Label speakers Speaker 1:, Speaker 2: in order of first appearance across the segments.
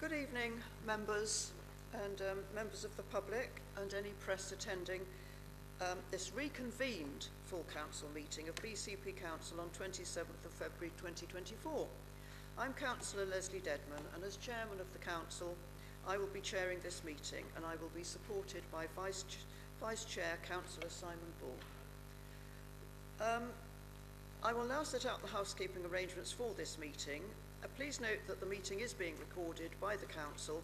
Speaker 1: Good evening, members and members of the public and any press attending this reconvened full council meeting of BCP Council on 27th of February 2024. I'm Councillor Leslie Dedman, and as Chairman of the Council, I will be chairing this meeting, and I will be supported by Vice Chair Councillor Simon Bull. I will now set out the housekeeping arrangements for this meeting. Please note that the meeting is being recorded by the Council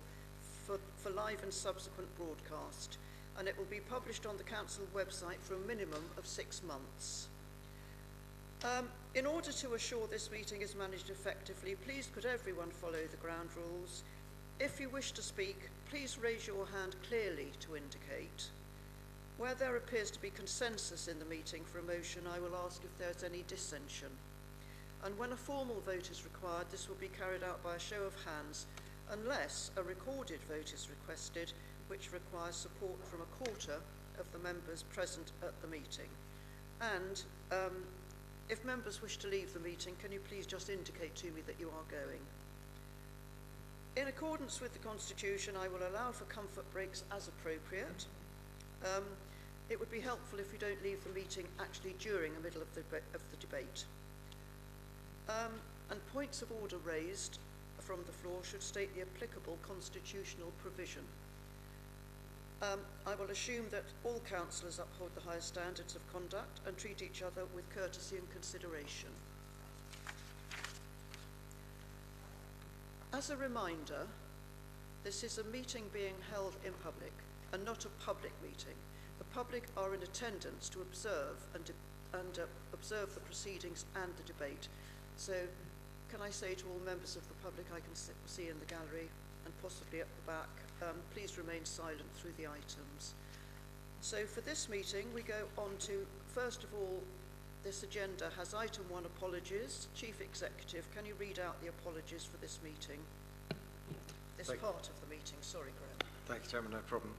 Speaker 1: for live and subsequent broadcast, and it will be published on the Council website for a minimum of 6 months. In order to assure this meeting is managed effectively, please could everyone follow the ground rules. If you wish to speak, please raise your hand clearly to indicate. Where there appears to be consensus in the meeting for a motion, I will ask if there is any dissension. And when a formal vote is required, this will be carried out by a show of hands, unless a recorded vote is requested, which requires support from a quarter of the members present at the meeting. And if members wish to leave the meeting, can you please just indicate to me that you are going? In accordance with the Constitution, I will allow for comfort breaks as appropriate. It would be helpful if you don't leave the meeting actually during the middle of the debate. And points of order raised from the floor should state the applicable constitutional provision. I will assume that all councillors uphold the highest standards of conduct and treat each other with courtesy and consideration. As a reminder, this is a meeting being held in public and not a public meeting. The public are in attendance to observe observe the proceedings and the debate. So can I say to all members of the public I can see in the gallery and possibly at the back, please remain silent through the items. So for this meeting, we go on to, first of all, this agenda has item 1, apologies. Chief Executive, can you read out the apologies for this meeting? This part of the meeting, sorry, Graham.
Speaker 2: Thank you, Chairman, no problem.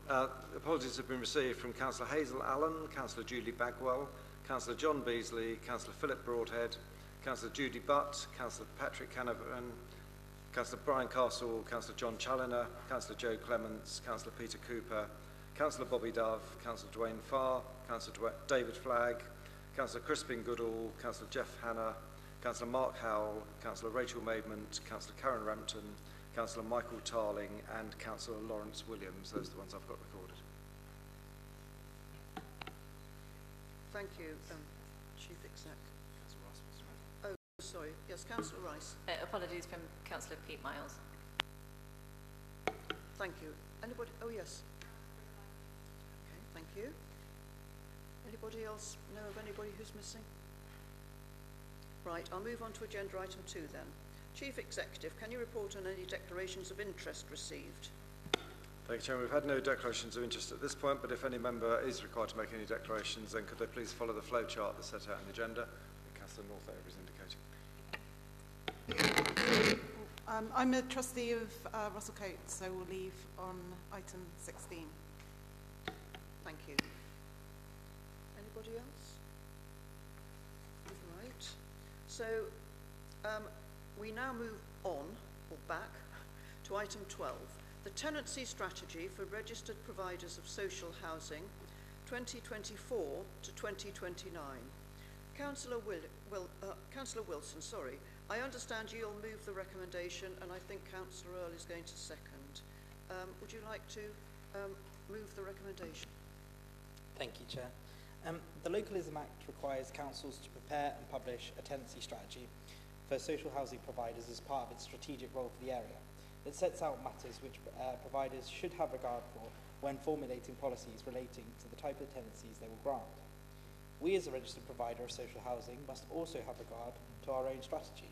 Speaker 2: Apologies have been received from Councillor Hazel Allen, Councillor Julie Bagwell, Councillor John Beasley, Councillor Philip Broadhead, Councillor Judy Butt, Councillor Patrick Canavan, Councillor Brian Castle, Councillor John Challoner, Councillor Joe Clements, Councillor Peter Cooper, Councillor Bobby Dove, Councillor Dwayne Farr, Councillor David Flagg, Councillor Crispin Goodall, Councillor Jeff Hanna, Councillor Mark Howell, Councillor Rachel Maidment, Councillor Karen Rampton, Councillor Michael Tarling and Councillor Lawrence Williams. Those are the ones I've got recorded.
Speaker 1: Thank you, Chief Exec. Oh, sorry. Yes, Councillor Rice.
Speaker 3: Apologies from Councillor Pete Miles.
Speaker 1: Thank you. Anybody? Oh, yes. Okay, thank you. Anybody else know of anybody who's missing? Right, I'll move on to agenda item 2 then. Chief Executive, can you report on any declarations of interest received?
Speaker 2: Thank you, Chairman. We've had no declarations of interest at this point, but if any member is required to make any declarations, then could they please follow the flow chart that's set out in the agenda that Councillor Northover is indicating.
Speaker 4: I'm a trustee of Russell Coates, so we'll leave on item 16.
Speaker 1: Thank you. Anybody else? Right. So we now move on, or back, to item 12, the tenancy strategy for registered providers of social housing 2024 to 2029. Councillor Wilson, sorry. I understand you'll move the recommendation, and I think Councillor Earle is going to second. Would you like to move the recommendation?
Speaker 5: Thank you, Chair. The Localism Act requires councils to prepare and publish a tenancy strategy for social housing providers as part of its strategic role for the area. It sets out matters which providers should have regard for when formulating policies relating to the type of tenancies they will grant. We as a registered provider of social housing must also have regard to our own strategy.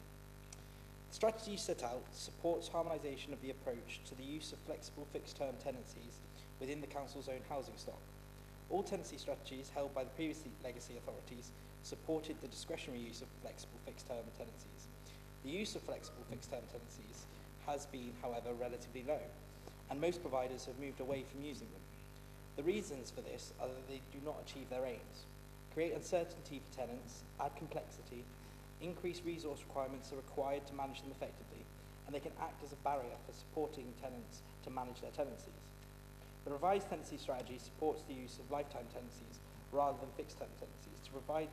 Speaker 5: The strategy set out supports harmonisation of the approach to the use of flexible fixed-term tenancies within the council's own housing stock. All tenancy strategies held by the previous legacy authorities supported the discretionary use of flexible fixed-term tenancies. The use of flexible fixed-term tenancies has been, however, relatively low, and most providers have moved away from using them. The reasons for this are that they do not achieve their aims, create uncertainty for tenants, add complexity, increased resource requirements are required to manage them effectively, and they can act as a barrier for supporting tenants to manage their tenancies. The revised tenancy strategy supports the use of lifetime tenancies rather than fixed-term tenancies to provide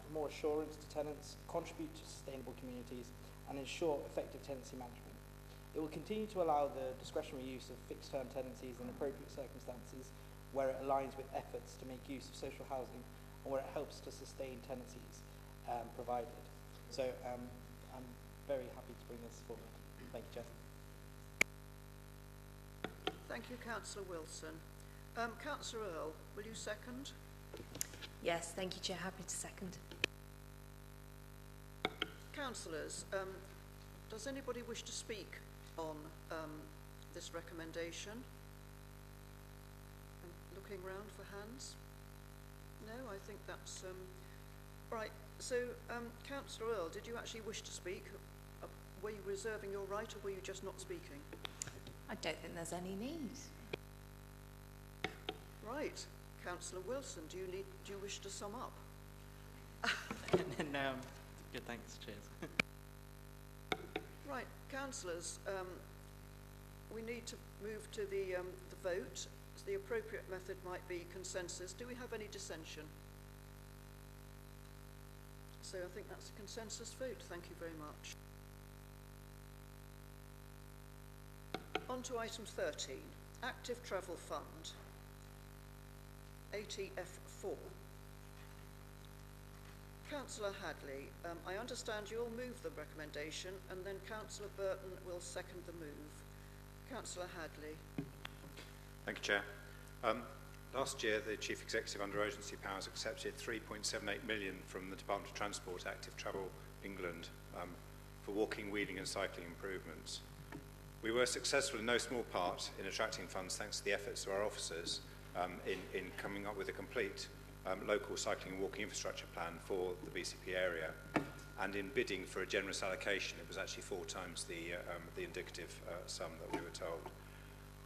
Speaker 5: more assurance to tenants, contribute to sustainable communities, and ensure effective tenancy management. It will continue to allow the discretionary use of fixed-term tenancies in appropriate circumstances where it aligns with efforts to make use of social housing and where it helps to sustain tenancies provided. So I'm very happy to bring this forward. Thank you, Chair.
Speaker 1: Thank you, Councillor Wilson. Councillor Earl, will you second?
Speaker 6: Yes, thank you, Chair. Happy to second.
Speaker 1: Councillors, does anybody wish to speak on this recommendation? I'm looking round for hands. No, I think that's right. So, Councillor Earl, did you actually wish to speak? Were you reserving your right, or were you just not speaking?
Speaker 6: I don't think there's any need.
Speaker 1: Right, Councillor Wilson, do you wish to sum up?
Speaker 7: No, good, thanks, cheers.
Speaker 1: Right, councillors, we need to move to the vote. The appropriate method might be consensus. Do we have any dissension? So I think that's a consensus vote. Thank you very much. On to item 13, Active Travel Fund, ATF4. Councillor Hadley, I understand you'll move the recommendation and then Councillor Burton will second the move. Councillor Hadley.
Speaker 8: Thank you, Chair. Last year, the Chief Executive under Urgency Powers accepted 3.78 million from the Department of Transport, Active Travel England, for walking, wheeling and cycling improvements. We were successful in no small part in attracting funds thanks to the efforts of our officers in coming up with a complete local cycling and walking infrastructure plan for the BCP area, and in bidding for a generous allocation it was actually 4 times the indicative sum that we were told.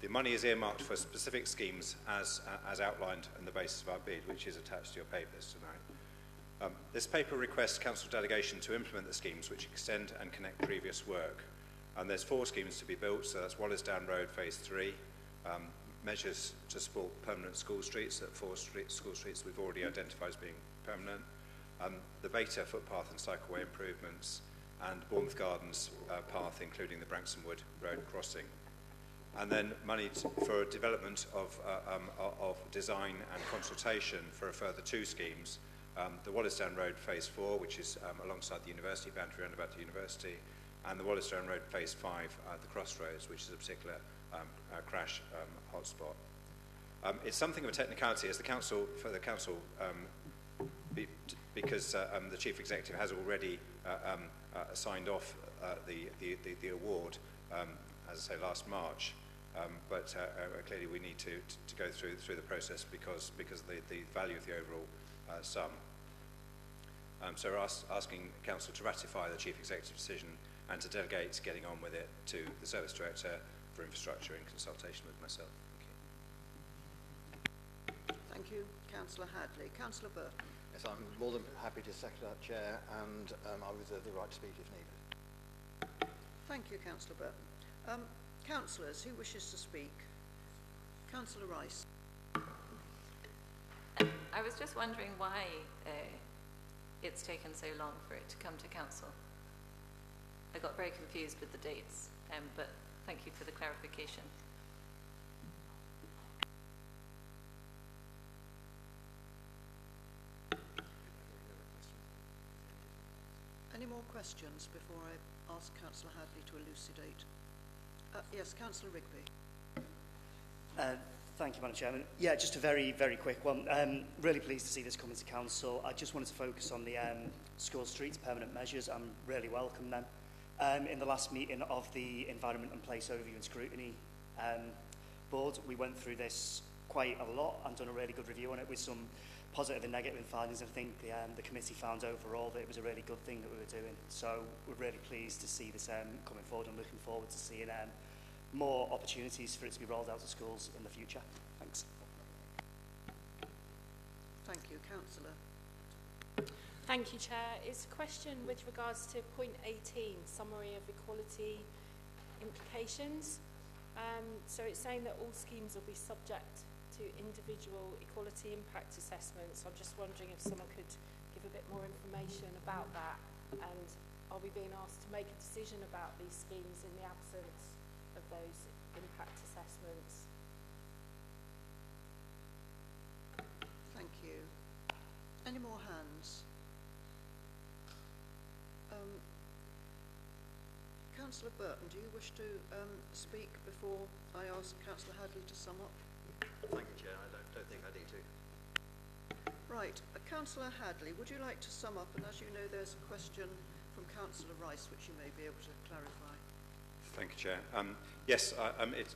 Speaker 8: The money is earmarked for specific schemes as outlined on the basis of our bid, which is attached to your papers tonight. This paper requests council delegation to implement the schemes which extend and connect previous work. And there's 4 schemes to be built, so that's Wallace Down Road Phase 3, measures to support permanent school streets, at 4 school streets we've already identified as being permanent, the Beta footpath and cycleway improvements, and Bournemouth Gardens path, including the Branksome-Wood Road crossing. And then money for development of design and consultation for a further 2 schemes, the Wallace Down Road Phase 4, which is alongside the university, boundary roundabout to university, and the Wallace Down Road Phase 5 at the Crossroads, which is a particular crash hotspot. It's something of a technicality as because the Chief Executive has already signed off the award, as I say, last March. But clearly we need to go through the process because of the value of the overall sum. So we're asking Council to ratify the Chief Executive's decision and to delegate getting on with it to the Service Director for Infrastructure in consultation with myself.
Speaker 1: Thank you, Councillor Hadley. Councillor Burton.
Speaker 9: Yes, I'm more than happy to second that, Chair, and I reserve the right to speak if needed.
Speaker 1: Thank you, Councillor Burton. Councillors, who wishes to speak? Councillor Rice.
Speaker 3: I was just wondering why it's taken so long for it to come to Council. I got very confused with the dates, but thank you for the clarification.
Speaker 1: Any more questions before I ask Councillor Hadley to elucidate? Yes, Councillor Rigby.
Speaker 10: Thank you, Madam Chairman. Yeah, just a very, very quick one. Really pleased to see this coming to Council. I just wanted to focus on the school streets permanent measures. I'm really welcome them. In the last meeting of the Environment and Place Overview and Scrutiny Board, we went through this quite a lot and done a really good review on it with some positive and negative findings. I think the committee found overall that it was a really good thing that we were doing. So we're really pleased to see this coming forward and looking forward to seeing more opportunities for it to be rolled out to schools in the future. Thanks.
Speaker 1: Thank you, Councillor.
Speaker 11: Thank you, Chair. It's a question with regards to point 18, summary of equality implications. So it's saying that all schemes will be subject to individual equality impact assessments. I'm just wondering if someone could give a bit more information about that, and are we being asked to make a decision about these schemes in the absence of those impact assessments?
Speaker 1: Thank you. Any more hands? Councillor Burton, do you wish to speak before I ask Councillor Hadley to sum up?
Speaker 9: Thank you, Chair. I don't think I need to.
Speaker 1: Right. Councillor Hadley, would you like to sum up? And as you know, there's a question from Councillor Rice, which you may be able to clarify.
Speaker 8: Thank you, Chair. Yes,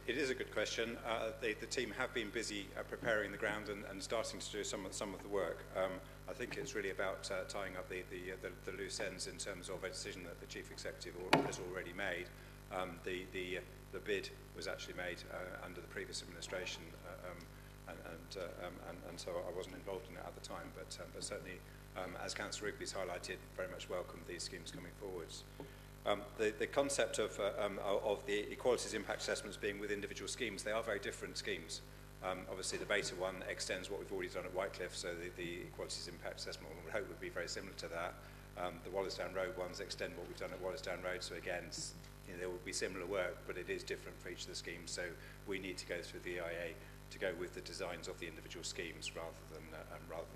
Speaker 8: it is a good question. The team have been busy preparing the ground and starting to do some of the work. I think it's really about tying up the loose ends in terms of a decision that the Chief Executive has already made. The bid was actually made under the previous administration, and so I wasn't involved in it at the time. But certainly, as Councillor Rigby's highlighted, very much welcome these schemes coming forwards. The concept of the equalities impact assessments being with individual schemes, they are very different schemes. Obviously, the beta one extends what we've already done at Whitecliff, so the equalities impact assessment we would hope would be very similar to that. The Wallasdown Road ones extend what we've done at Wallasdown Road, so again, there will be similar work, but it is different for each of the schemes, so we need to go through the EIA to go with the designs of the individual schemes rather than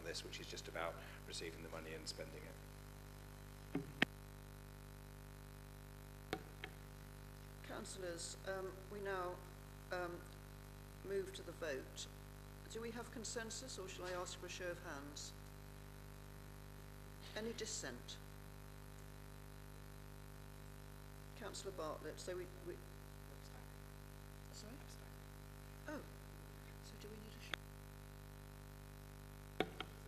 Speaker 8: this, which is just about receiving the money and spending it.
Speaker 1: Councillors, we now move to the vote. Do we have consensus, or shall I ask for a show of hands? Any dissent? Councillor Bartlett, so we sorry? Oh, so do we need a show?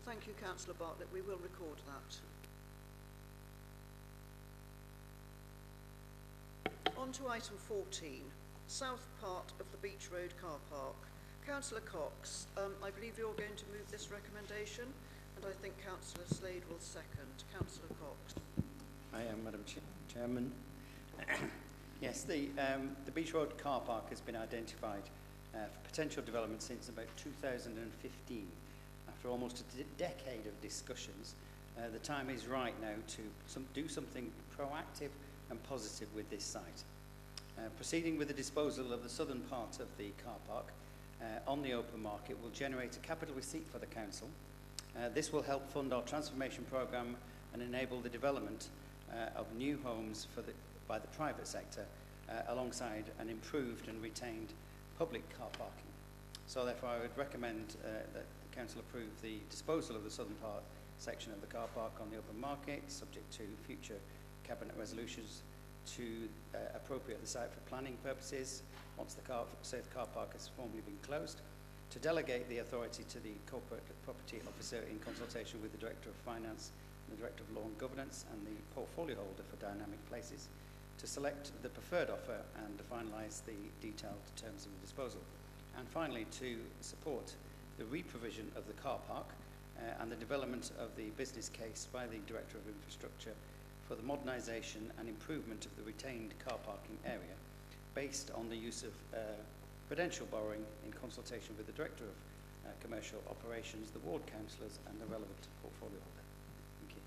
Speaker 1: Thank you, Councillor Bartlett. We will record that. On to item 14, south part of the Beach Road car park. Councillor Cox, I believe you're going to move this recommendation, and I think Councillor Slade will second. Councillor Cox.
Speaker 12: I am, Madam Chairman. Yes, the Beach Road car park has been identified for potential development since about 2015. After almost a decade of discussions, the time is right now to do something proactive and positive with this site. Proceeding with the disposal of the southern part of the car park on the open market will generate a capital receipt for the council. This will help fund our transformation programme and enable the development of new homes by the private sector alongside an improved and retained public car parking. So therefore I would recommend that the council approve the disposal of the southern part section of the car park on the open market, subject to future cabinet resolutions to appropriate the site for planning purposes once the car park has formally been closed, to delegate the authority to the corporate property officer in consultation with the Director of Finance and the Director of Law and Governance and the portfolio holder for Dynamic Places, to select the preferred offer and to finalise the detailed terms of the disposal. And finally, to support the reprovision of the car park and the development of the business case by the Director of Infrastructure for the modernisation and improvement of the retained car parking area based on the use of prudential borrowing in consultation with the Director of Commercial Operations, the Ward Councillors and the relevant portfolio holder. Thank you.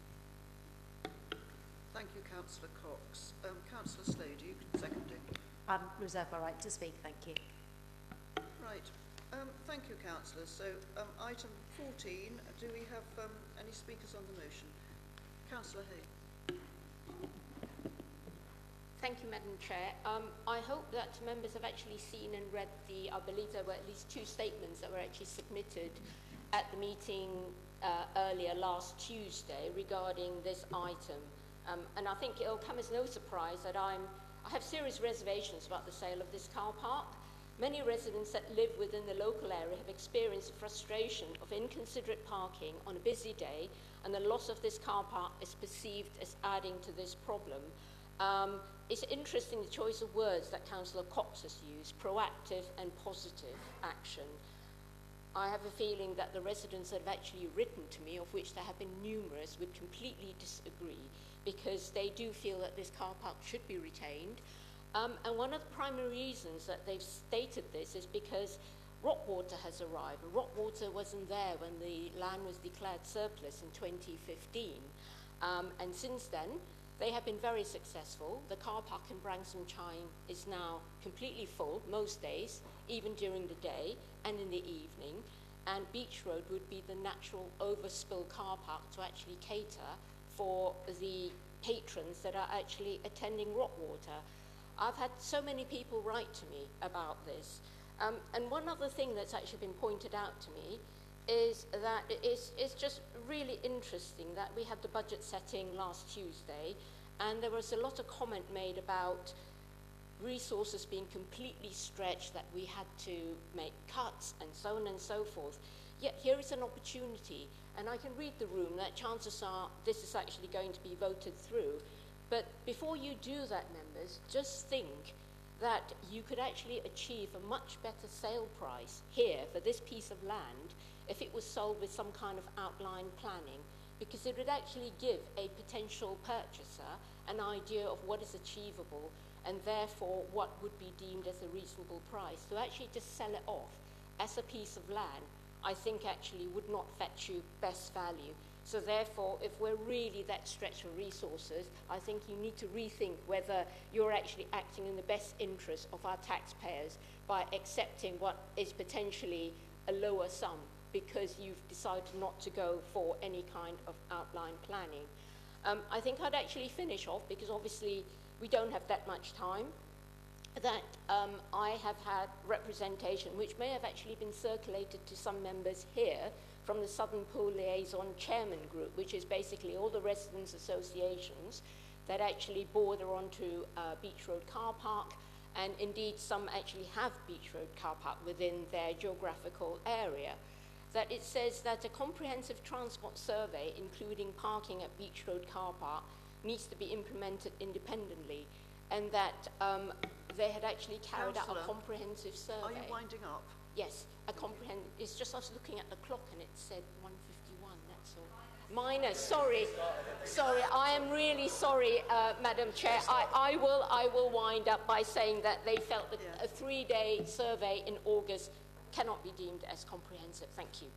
Speaker 1: Thank you, Councillor Cox. Councillor Slade, you can second it.
Speaker 6: I reserve my right to speak, thank you.
Speaker 1: Right. Thank you, councillors. So item 14, do we have any speakers on the motion? Councillor Hay.
Speaker 13: Thank you, Madam Chair. I hope that members have actually seen and read I believe there were at least 2 statements that were actually submitted at the meeting earlier last Tuesday regarding this item. And I think it'll come as no surprise that I have serious reservations about the sale of this car park. Many residents that live within the local area have experienced the frustration of inconsiderate parking on a busy day, and the loss of this car park is perceived as adding to this problem. It's interesting the choice of words that Councillor Cox has used, proactive and positive action. I have a feeling that the residents that have actually written to me, of which there have been numerous, would completely disagree, because they do feel that this car park should be retained. And one of the primary reasons that they've stated this is because Rockwater has arrived. Rockwater wasn't there when the land was declared surplus in 2015. And since then, they have been very successful. The car park in Branksome Chine is now completely full most days, even during the day and in the evening. And Beach Road would be the natural overspill car park to actually cater for the patrons that are actually attending Rockwater. I've had so many people write to me about this. And one other thing that's actually been pointed out to me is that it's just really interesting that we had the budget setting last Tuesday, and there was a lot of comment made about resources being completely stretched, that we had to make cuts and so on and so forth. Yet here is an opportunity, and I can read the room, that chances are this is actually going to be voted through. But before you do that, members, just think that you could actually achieve a much better sale price here for this piece of land if it was sold with some kind of outline planning, because it would actually give a potential purchaser an idea of what is achievable and therefore what would be deemed as a reasonable price. To actually just sell it off as a piece of land, I think actually would not fetch you best value. So therefore, if we're really that stretched for resources, I think you need to rethink whether you're actually acting in the best interest of our taxpayers by accepting what is potentially a lower sum because you've decided not to go for any kind of outline planning. I think I'd actually finish off, because obviously we don't have that much time, that I have had representation which may have actually been circulated to some members here from the Southern Pool Liaison Chairman Group, which is basically all the residents' associations that actually border onto Beach Road Car Park, and indeed some actually have Beach Road Car Park within their geographical area. That it says that a comprehensive transport survey, including parking at Beach Road Car Park, needs to be implemented independently, and that they had actually carried out a comprehensive survey.
Speaker 1: Are you winding up?
Speaker 13: Yes, it's just I was looking at the clock and it said 1:51, that's all. Minor, sorry, I am really sorry, Madam Chair. I will wind up by saying that they felt that a 3-day survey in August cannot be deemed as comprehensive. Thank you.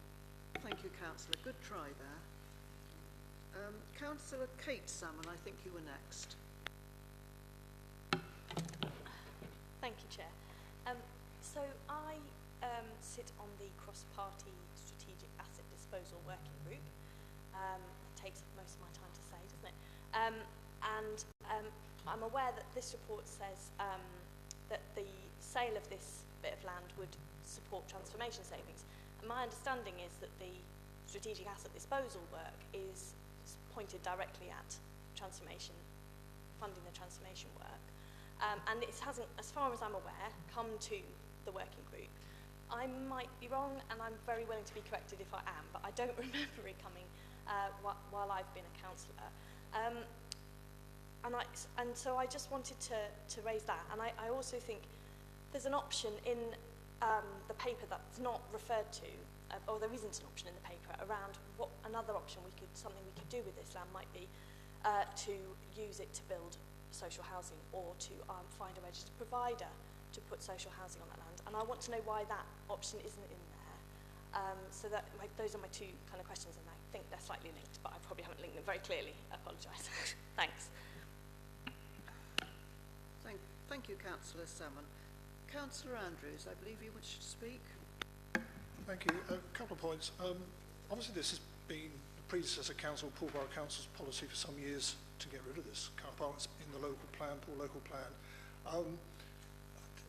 Speaker 1: Thank you, Councillor. Good try there. Councillor Kate Salmon, I think you were next.
Speaker 14: Thank you, Chair. So I sit on the cross-party strategic asset disposal working group. It takes up most of my time to say, doesn't it? I'm aware that this report says that the sale of this bit of land would support transformation savings. And my understanding is that the strategic asset disposal work is pointed directly at transformation, funding the transformation work. And it hasn't, as far as I'm aware, come to the working group. I might be wrong, and I'm very willing to be corrected if I am, but I don't remember it coming while I've been a councillor. And so I just wanted to raise that. And I also think there's an option in the paper that's not referred to, or there isn't an option in the paper around what another option something we could do with this land might be to use it to build social housing, or to find a registered provider to put social housing on that land. And I want to know why that option isn't in there. So that those are my two kind of questions, and I think they're slightly linked, but I probably haven't linked them very clearly. I apologise. Thanks.
Speaker 1: Thank you, Councillor Salmon. Councillor Andrews, I believe you wish to speak.
Speaker 15: Thank you. A couple of points. Obviously, this has been the predecessor council, Poole Borough Council's policy for some years to get rid of this car park. It's in the local plan, Poole local plan.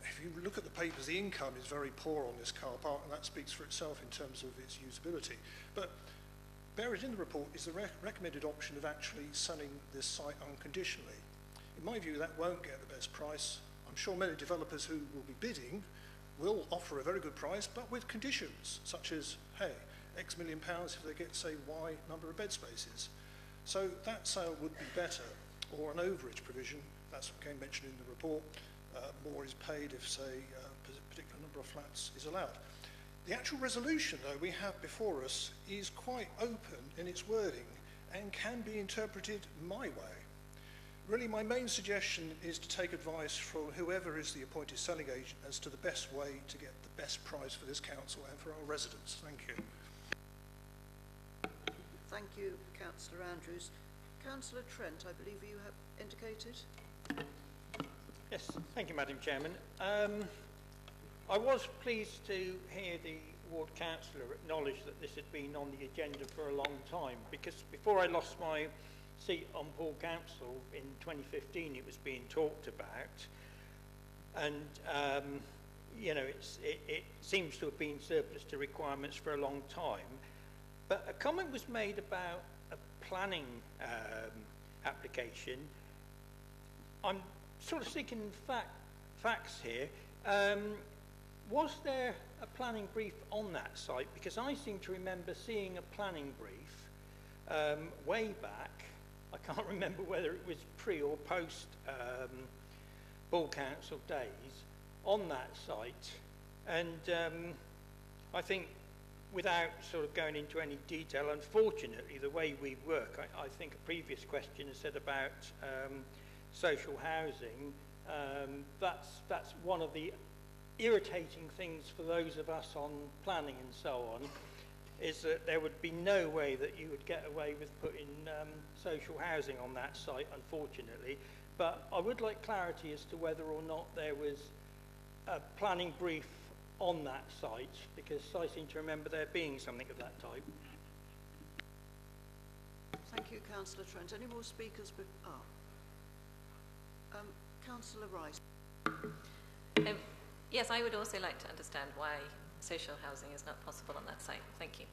Speaker 15: If you look at the papers, the income is very poor on this car park, and that speaks for itself in terms of its usability. But buried in the report is the recommended option of actually selling this site unconditionally. In my view, that won't get the best price. I'm sure many developers who will be bidding will offer a very good price, but with conditions, such as, hey, X million pounds if they get, say, Y number of bed spaces. So that sale would be better, or an overage provision, that's again mentioned in the report. More is paid if, say, a particular number of flats is allowed. The actual resolution, though, we have before us is quite open in its wording and can be interpreted my way. Really, my main suggestion is to take advice from whoever is the appointed selling agent as to the best way to get the best price for this council and for our residents. Thank you.
Speaker 1: Thank you, Councillor Andrews. Councillor Trent, I believe you have indicated.
Speaker 16: Yes, thank you, Madam Chairman. I was pleased to hear the Ward Councillor acknowledge that this had been on the agenda for a long time, because before I lost my seat on Poole Council in 2015, it was being talked about, and you know, it seems to have been surplus to requirements for a long time. But a comment was made about a planning application. I'm sort of seeking facts here. Was there a planning brief on that site? Because I seem to remember seeing a planning brief way back. I can't remember whether it was pre or post Bull Council days on that site. And I think, without sort of going into any detail, unfortunately, the way we work, I think a previous question has said about social housing, that's one of the irritating things for those of us on planning and so on, is that there would be no way that you would get away with putting social housing on that site, unfortunately. But I would like clarity as to whether or not there was a planning brief on that site, because I seem to remember there being something of that type.
Speaker 1: Thank you, Councillor Trent. Any more speakers? Councillor Rice.
Speaker 3: Yes, I would also like to understand why social housing is not possible on that site. Thank you.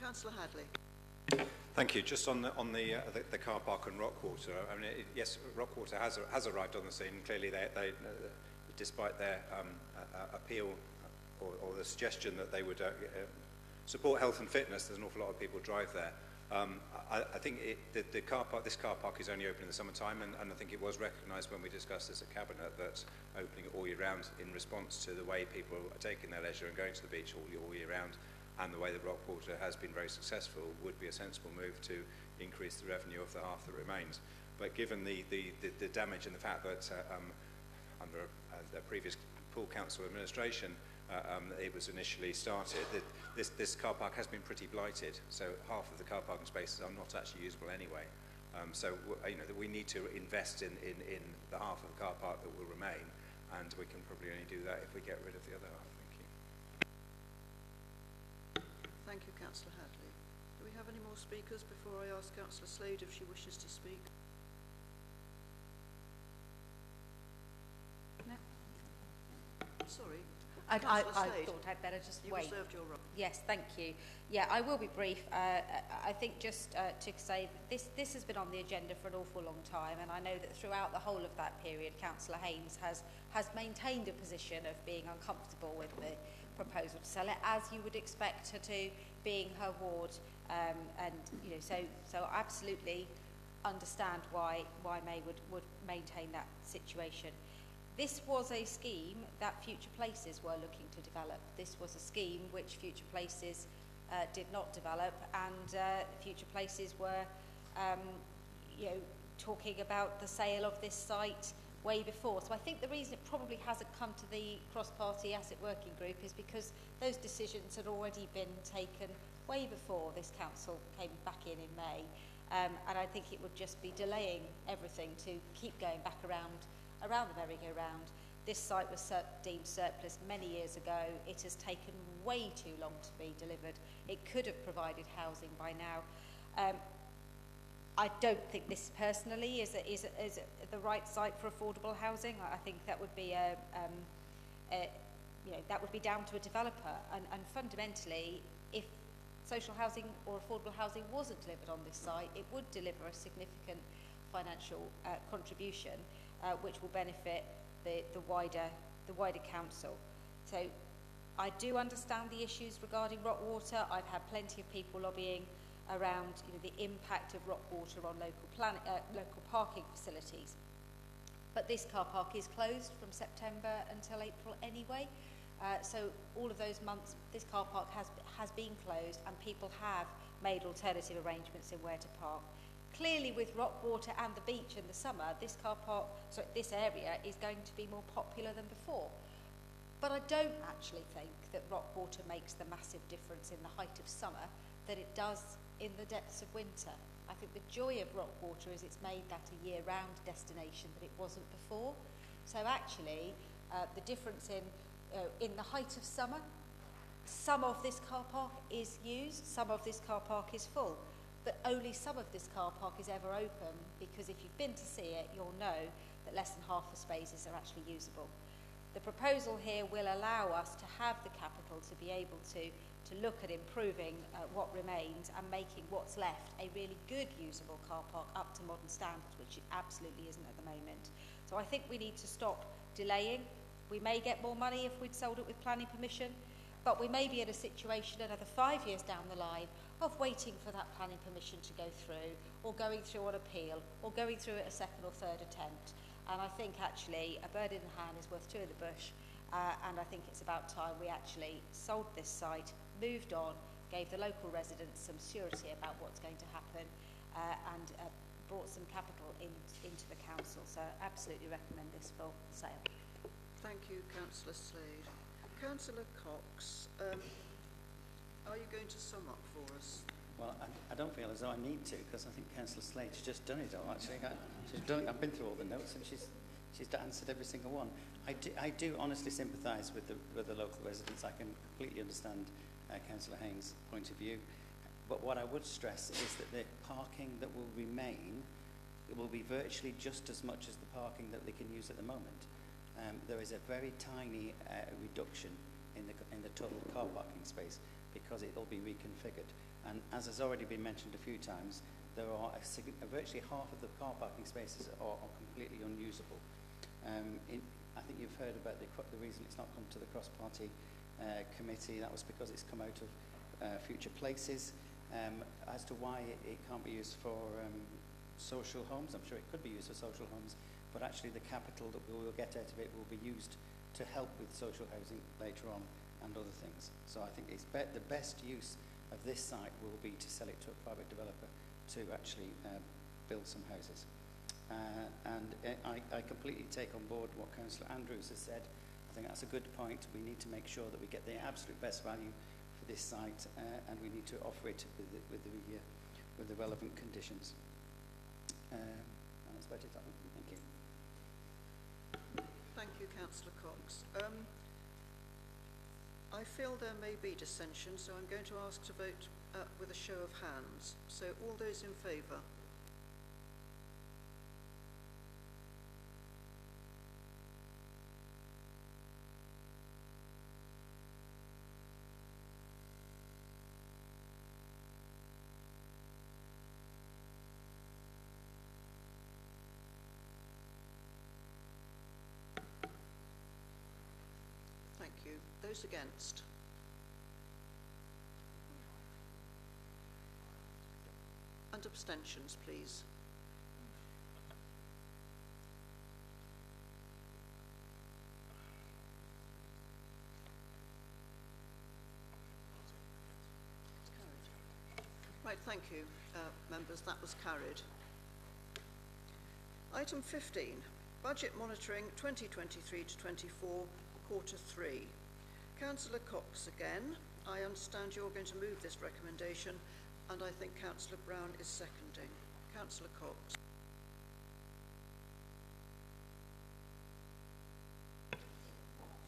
Speaker 1: Councillor Hadley.
Speaker 8: Thank you. Just on the car park and Rockwater. I mean, yes, Rockwater has arrived on the scene. Clearly, they despite their appeal or the suggestion that they would support health and fitness, there's an awful lot of people drive there. I think this car park is only open in the summertime, and I think it was recognised when we discussed this at Cabinet that opening it all year round in response to the way people are taking their leisure and going to the beach all year round, and the way that Rockwater has been very successful, would be a sensible move to increase the revenue of the half that remains. But given the damage and the fact that under the previous Poole Council administration, it was initially started, this car park has been pretty blighted, so half of the car parking spaces are not actually usable anyway. So you know, that we need to invest in the half of the car park that will remain, and we can probably only do that if we get rid of the other half. Thank you.
Speaker 1: Thank you, Councillor Hadley. Do we have any more speakers before I ask Councillor Slade if she wishes to speak?
Speaker 6: No.
Speaker 1: Sorry.
Speaker 6: I thought I'd better just wait.
Speaker 1: You reserved your right.
Speaker 6: Yes, thank you. Yeah, I will be brief. I think just to say that this has been on the agenda for an awful long time, and I know that throughout the whole of that period, Councillor Haynes has maintained a position of being uncomfortable with the proposal to sell it, as you would expect her to, being her ward, and you know, so absolutely understand why May would maintain that situation. This was a scheme that Future Places were looking to develop. This was a scheme which Future Places did not develop, and Future Places were, you know, talking about the sale of this site way before. So I think the reason it probably hasn't come to the cross-party asset working group is because those decisions had already been taken way before this council came back in May, and I think it would just be delaying everything to keep going back around the merry-go-round. This site was deemed surplus many years ago. It has taken way too long to be delivered. It could have provided housing by now. I don't think this personally is the right site for affordable housing. I think that would be you know, that would be down to a developer. And fundamentally, if social housing or affordable housing wasn't delivered on this site, it would deliver a significant financial contribution, which will benefit the wider council. So I do understand the issues regarding Rockwater. I've had plenty of people lobbying around, you know, the impact of Rockwater on local parking facilities. But this car park is closed from September until April anyway. So all of those months, this car park has been closed, and people have made alternative arrangements in where to park. Clearly, with Rockwater and the beach in the summer, this this area is going to be more popular than before. But I don't actually think that Rockwater makes the massive difference in the height of summer that it does in the depths of winter. I think the joy of Rockwater is it's made that a year-round destination that it wasn't before. So actually, the difference in the height of summer, some of this car park is used, some of this car park is full, but only some of this car park is ever open, because if you've been to see it, you'll know that less than half the spaces are actually usable. The proposal here will allow us to have the capital to be able to look at improving what remains and making what's left a really good usable car park up to modern standards, which it absolutely isn't at the moment. So I think we need to stop delaying. We may get more money if we'd sold it with planning permission, but we may be in a situation another 5 years down the line of waiting for that planning permission to go through, or going through on appeal, or going through it a second or third attempt. And I think actually a bird in the hand is worth two in the bush, and I think it's about time we actually sold this site, moved on, gave the local residents some surety about what's going to happen, and brought some capital into the council. So I absolutely recommend this for sale.
Speaker 1: Thank you, Councillor Slade. Councillor Cox, are you going to sum up for us?
Speaker 12: Well, I don't feel as though I need to, because I think Councillor Slade's just done it all, actually. I've been through all the notes, and she's answered every single one. I do honestly sympathise with the local residents. I can completely understand Councillor Haynes' point of view. But what I would stress is that the parking that will remain, it will be virtually just as much as the parking that they can use at the moment. There is a very tiny reduction in the total car parking space, because it will be reconfigured. And as has already been mentioned a few times, there are virtually half of the car parking spaces are completely unusable. I think you've heard about the reason it's not come to the cross-party committee. That was because it's come out of future places. As to why it can't be used for social homes, I'm sure it could be used for social homes, but actually the capital that we will get out of it will be used to help with social housing later on and other things. So I think it's the best use of this site will be to sell it to a private developer to actually build some houses. I completely take on board what Councillor Andrews has said. I think that's a good point. We need to make sure that we get the absolute best value for this site, and we need to offer it with the relevant conditions. And that's about it. Thank you.
Speaker 1: Thank you, Councillor Cox. I feel there may be dissension, so I'm going to ask to vote with a show of hands. So all those in favour? Thank you. Those against? And abstentions, please. Right, thank you, members. That was carried. Item 15, Budget Monitoring 2023 to 24, Quarter 3. Councillor Cox again. I understand you're going to move this recommendation, and I think Councillor Brown is seconding. Councillor Cox.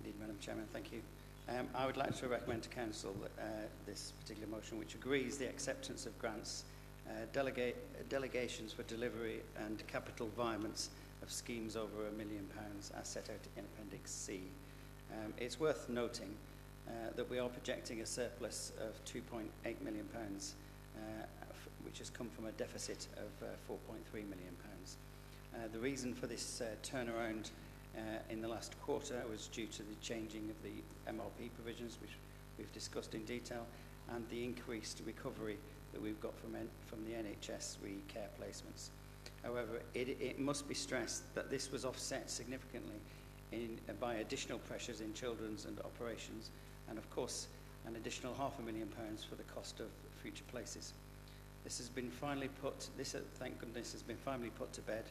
Speaker 12: Indeed, Madam Chairman, thank you. I would like to recommend to Council this particular motion, which agrees the acceptance of grants, delegations for delivery and capital environments of schemes over £1 million as set out in Appendix C. It's worth noting that we are projecting a surplus of £2.8 million, which has come from a deficit of £4.3 million. The reason for this turnaround in the last quarter was due to the changing of the MRP provisions, which we've discussed in detail, and the increased recovery that we've got from the NHS re-care placements. However, it must be stressed that this was offset significantly by additional pressures in children's and operations, and of course an additional £500,000 for the cost of future places. This has been finally put, thank goodness, has been finally put to bed,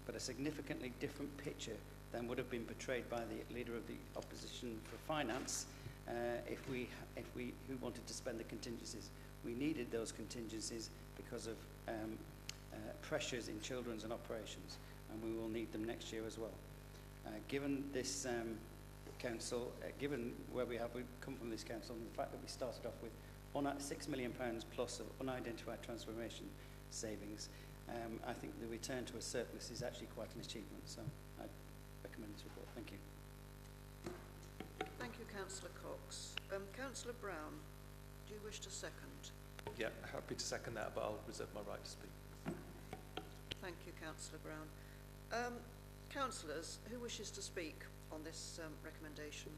Speaker 12: but a significantly different picture than would have been portrayed by the Leader of the Opposition for Finance who wanted to spend the contingencies. We needed those contingencies because of pressures in children's and operations, and we will need them next year as well. Given this council, given where we've come from this council, and the fact that we started off with £6 million plus of unidentified transformation savings, I think the return to a surplus is actually quite an achievement. So I recommend this report. Thank you.
Speaker 1: Thank you, Councillor Cox. Councillor Brown, do you wish to second?
Speaker 17: Yeah, happy to second that, but I'll reserve my right to speak.
Speaker 1: Thank you, Councillor Brown. Councillors, who wishes to speak on this recommendation?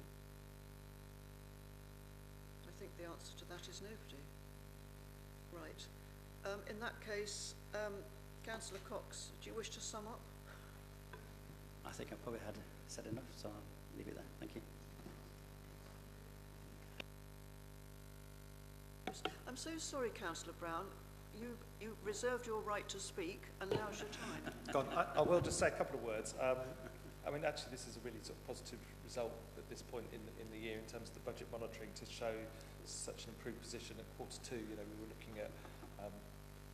Speaker 1: I think the answer to that is nobody. Right. In that case, Councillor Cox, do you wish to sum up?
Speaker 12: I think I've probably said enough, so I'll leave it there. Thank you.
Speaker 1: I'm so sorry, Councillor Brown. You reserved your right to speak, and now's your time.
Speaker 17: God, I will just say a couple of words. I mean, actually, this is a really sort of positive result at this point in the year in terms of the budget monitoring to show such an improved position at Q2. You know, we were looking at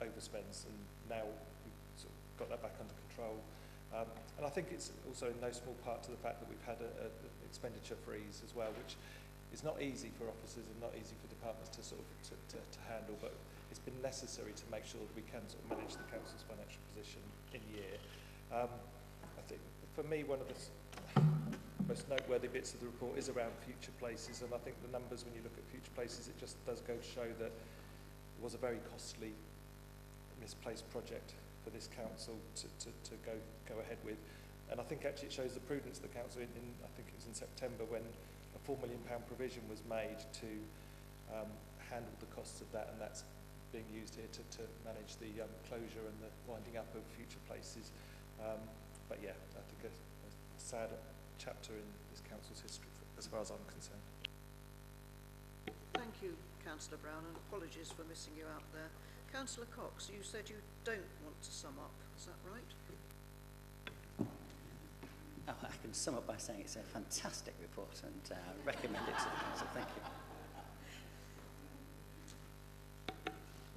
Speaker 17: overspends, and now we've sort of got that back under control. And I think it's also in no small part to the fact that we've had an expenditure freeze as well, which is not easy for officers and not easy for departments to sort of to handle, but it's been necessary to make sure that we can sort of manage the council's financial position in year. I think for me one of the most noteworthy bits of the report is around future places, and I think the numbers, when you look at future places, it just does go to show that it was a very costly misplaced project for this council to go ahead with. And I think actually it shows the prudence of the council in I think it was in September when a £4 million provision was made to handle the costs of that, and that's being used here to manage the closure and the winding up of future places. But yeah, I think a sad chapter in this council's history as far as I'm concerned.
Speaker 1: Thank you, Councillor Brown, and apologies for missing you out there. Councillor Cox, you said you don't want to sum up, is that right?
Speaker 12: Oh, I can sum up by saying it's a fantastic report and recommend it to the council. Thank you.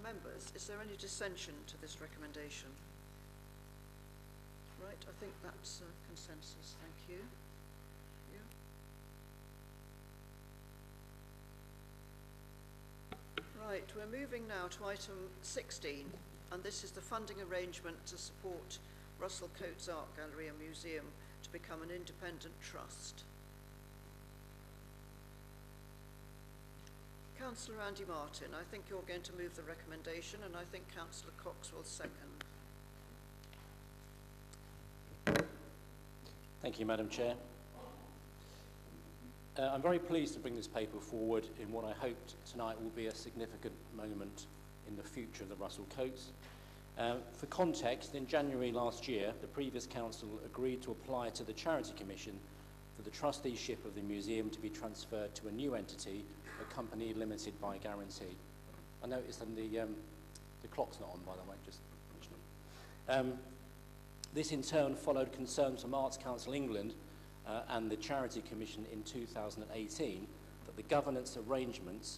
Speaker 1: Members, is there any dissension to this recommendation? Right, I think that's consensus. Thank you. Right, we're moving now to item 16, and this is the funding arrangement to support Russell Coates Art Gallery and Museum to become an independent trust. Councillor Andy Martin, I think you're going to move the recommendation, and I think Councillor Cox will second.
Speaker 18: Thank you, Madam Chair. I'm very pleased to bring this paper forward in what I hope tonight will be a significant moment in the future of the Russell Coates. For context, in January last year, the previous council agreed to apply to the Charity Commission for the trusteeship of the museum to be transferred to a new entity, a company limited by guarantee. I noticed that the clock's not on, by the way, just mentioning. This in turn followed concerns from Arts Council England and the Charity Commission in 2018 that the governance arrangements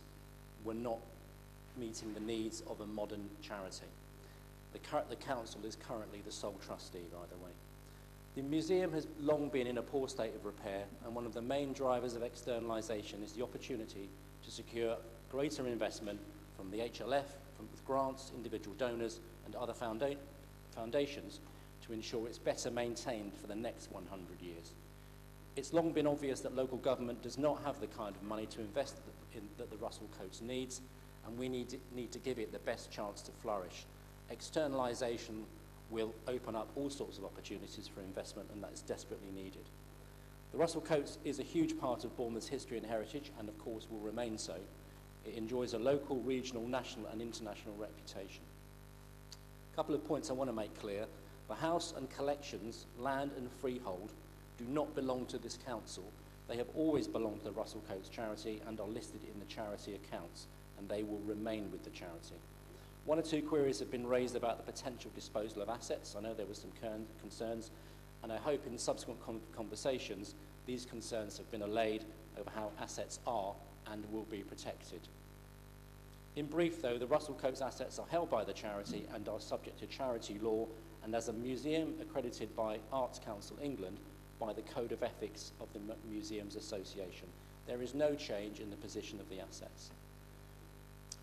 Speaker 18: were not meeting the needs of a modern charity. The council is currently the sole trustee, by the way. The museum has long been in a poor state of repair, and one of the main drivers of externalisation is the opportunity to secure greater investment from the HLF, with grants, individual donors and other foundations to ensure it's better maintained for the next 100 years. It's long been obvious that local government does not have the kind of money to invest that the Russell Coates needs, and we need to give it the best chance to flourish. Externalisation will open up all sorts of opportunities for investment, and that is desperately needed. The Russell Coates is a huge part of Bournemouth's history and heritage, and of course will remain so. It enjoys a local, regional, national and international reputation. couple of points I want to make clear. The house and collections, land and freehold, do not belong to this council. They have always belonged to the Russell Coates charity and are listed in the charity accounts, and they will remain with the charity. One or two queries have been raised about the potential disposal of assets. I know there were some concerns, and I hope in subsequent conversations these concerns have been allayed over how assets are and will be protected. In brief, though, the Russell Coates assets are held by the charity and are subject to charity law, and as a museum accredited by Arts Council England by the Code of Ethics of the Museums Association. There is no change in the position of the assets.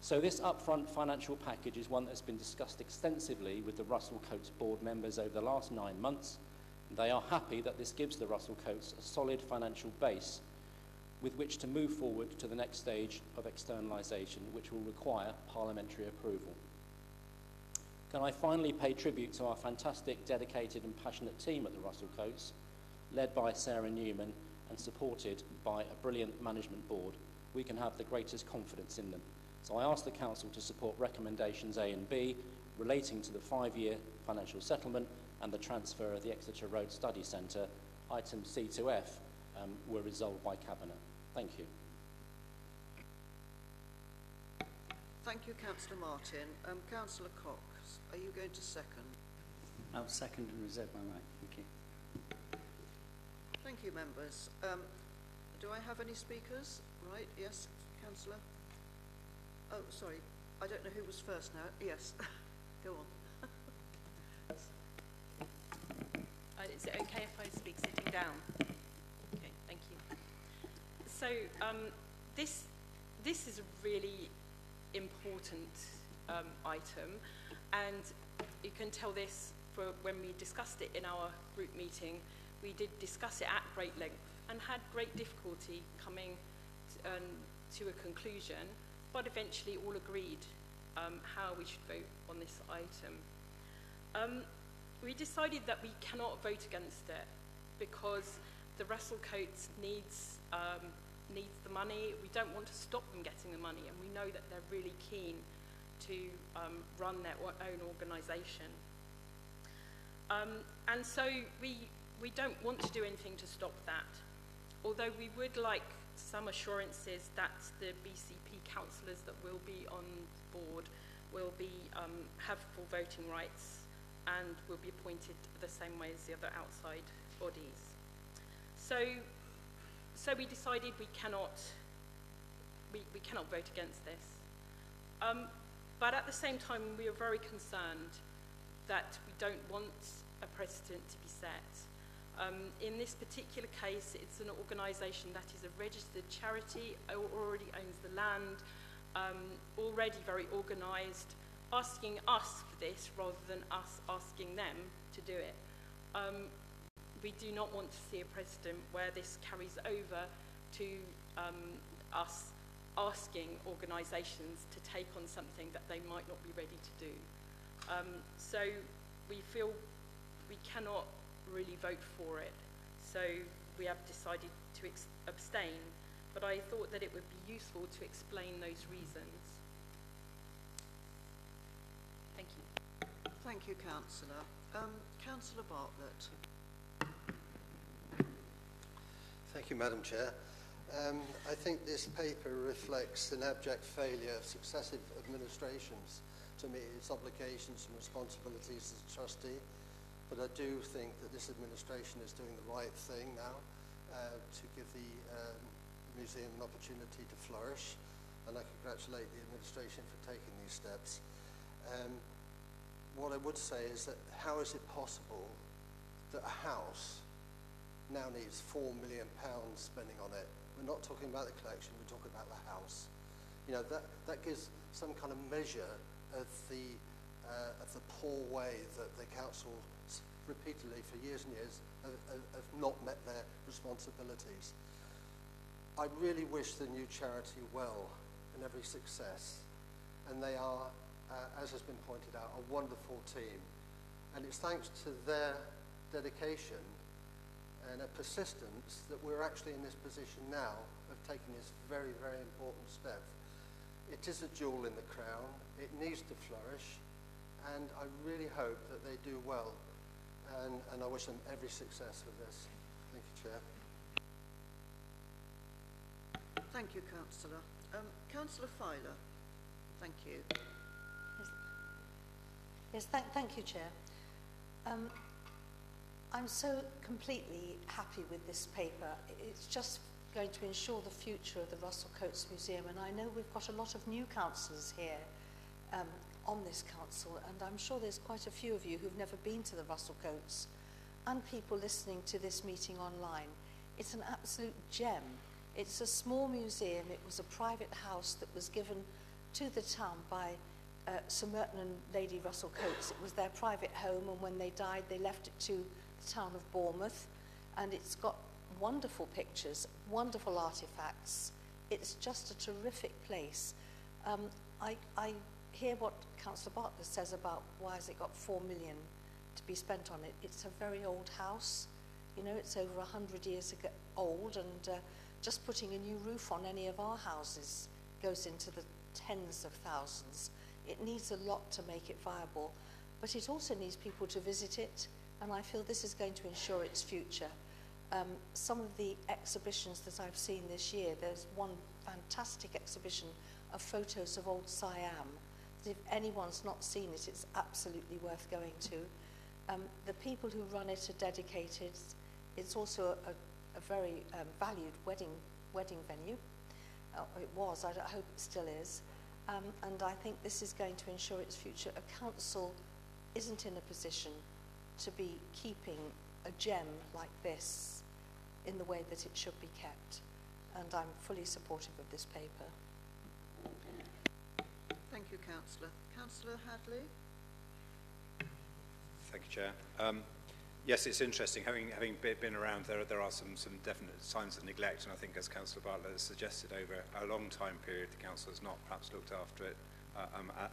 Speaker 18: So this upfront financial package is one that's been discussed extensively with the Russell Coates board members over the last 9 months. They are happy that this gives the Russell Coates a solid financial base with which to move forward to the next stage of externalisation, which will require parliamentary approval. Can I finally pay tribute to our fantastic, dedicated and passionate team at the Russell Coates, led by Sarah Newman and supported by a brilliant management board. We can have the greatest confidence in them. So I ask the Council to support recommendations A and B relating to the 5-year financial settlement and the transfer of the Exeter Road Study Centre. Items C to F were resolved by Cabinet. Thank you.
Speaker 1: Thank you, Councillor Martin. Councillor Cox, are you going to second?
Speaker 12: I'll second and reserve my right. Thank you.
Speaker 1: Thank you, members. Do I have any speakers? Right, yes, Councillor. Oh, sorry, I don't know who was first now. Yes, go on.
Speaker 19: Is it okay if I speak sitting down? Okay, thank you. So this is a really important item, and you can tell this for when we discussed it in our group meeting. We did discuss it at great length and had great difficulty coming to a conclusion, but eventually all agreed how we should vote on this item. We decided that we cannot vote against it because the Russell Coates needs the money. We don't want to stop them getting the money, and we know that they're really keen to run their own organisation. And so we don't want to do anything to stop that, although we would like some assurances that the BCP councillors that will be on board will have full voting rights and will be appointed the same way as the other outside bodies. So we decided we cannot vote against this. But at the same time, we are very concerned that we don't want a precedent to be set. In this particular case, it's an organisation that is a registered charity, already owns the land, already very organised, asking us for this rather than us asking them to do it. We do not want to see a precedent where this carries over to us asking organisations to take on something that they might not be ready to do. So we feel we cannot really vote for it. So we have decided to abstain, but I thought that it would be useful to explain those reasons. Thank you.
Speaker 1: Thank you, Councillor. Councillor Bartlett.
Speaker 20: Thank you, Madam Chair. I think this paper reflects an abject failure of successive administrations to meet its obligations and responsibilities as a trustee, but I do think that this administration is doing the right thing now to give the museum an opportunity to flourish, and I congratulate the administration for taking these steps. What I would say is that how is it possible that a house now needs £4 million spending on it? We're not talking about the collection, we're talking about the house. You know, that gives some kind of measure of the poor way that the council repeatedly for years and years have not met their responsibilities. I really wish the new charity well and every success, and they are, as has been pointed out, a wonderful team, and it's thanks to their dedication and a persistence that we're actually in this position now of taking this very, very important step. It is a jewel in the crown, it needs to flourish, and I really hope that they do well, and I wish them every success with this. Thank you, Chair.
Speaker 1: Thank you, Councillor. Councillor Filer, thank you.
Speaker 21: Yes, thank you, Chair. I'm so completely happy with this paper. It's just going to ensure the future of the Russell Coates Museum, and I know we've got a lot of new councillors here on this council, and I'm sure there's quite a few of you who've never been to the Russell Coates, and people listening to this meeting online. It's an absolute gem. It's a small museum. It was a private house that was given to the town by Sir Merton and Lady Russell Coates. It was their private home, and when they died, they left it to the town of Bournemouth, and it's got wonderful pictures, wonderful artifacts. It's just a terrific place. I hear what Councillor Bartlett says about why has it got 4 million to be spent on it. It's a very old house. You know, it's over 100 years old, and just putting a new roof on any of our houses goes into the tens of thousands. It needs a lot to make it viable, but it also needs people to visit it, and I feel this is going to ensure its future. Some of the exhibitions that I've seen this year, there's one fantastic exhibition of photos of old Siam. If anyone's not seen it, it's absolutely worth going to. The people who run it are dedicated. It's also a very valued wedding venue. It was, I hope it still is. And I think this is going to ensure its future. A council isn't in a position to be keeping a gem like this in the way that it should be kept. And I'm fully supportive of this paper.
Speaker 1: Thank you, Councillor. Councillor Hadley?
Speaker 8: Thank you, Chair. Yes, it's interesting. Having been around, there are some definite signs of neglect, and I think, as Councillor Bartlett has suggested, over a long time period, the Council has not perhaps looked after it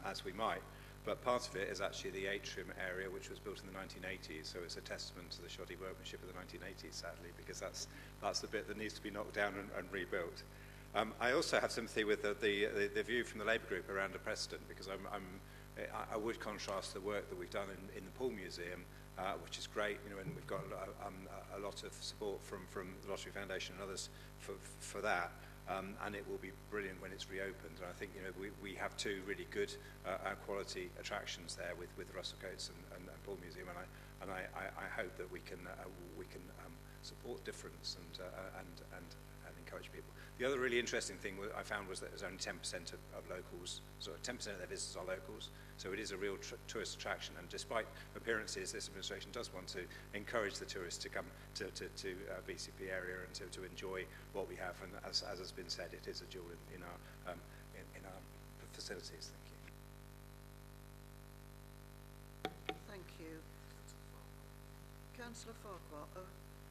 Speaker 8: as we might. But part of it is actually the atrium area, which was built in the 1980s, so it's a testament to the shoddy workmanship of the 1980s, sadly, because that's the bit that needs to be knocked down and rebuilt. I also have sympathy with the view from the Labour group around a precedent, because I would contrast the work that we've done in the Poole Museum, which is great, you know, and we've got a lot of support from the Lottery Foundation and others for that. And it will be brilliant when it's reopened. And I think, you know, we have two really good quality attractions there with the Russell Coates and Poole Museum, and I hope that we can support difference and encourage people. The other really interesting thing I found was that there's only 10% of locals, so 10% of their visitors are locals, so it is a real tourist attraction, and despite appearances, this administration does want to encourage the tourists to come to BCP area and to enjoy what we have, and as has been said, it is a jewel in our facilities. Thank you.
Speaker 1: Thank you. Councillor Farquhar,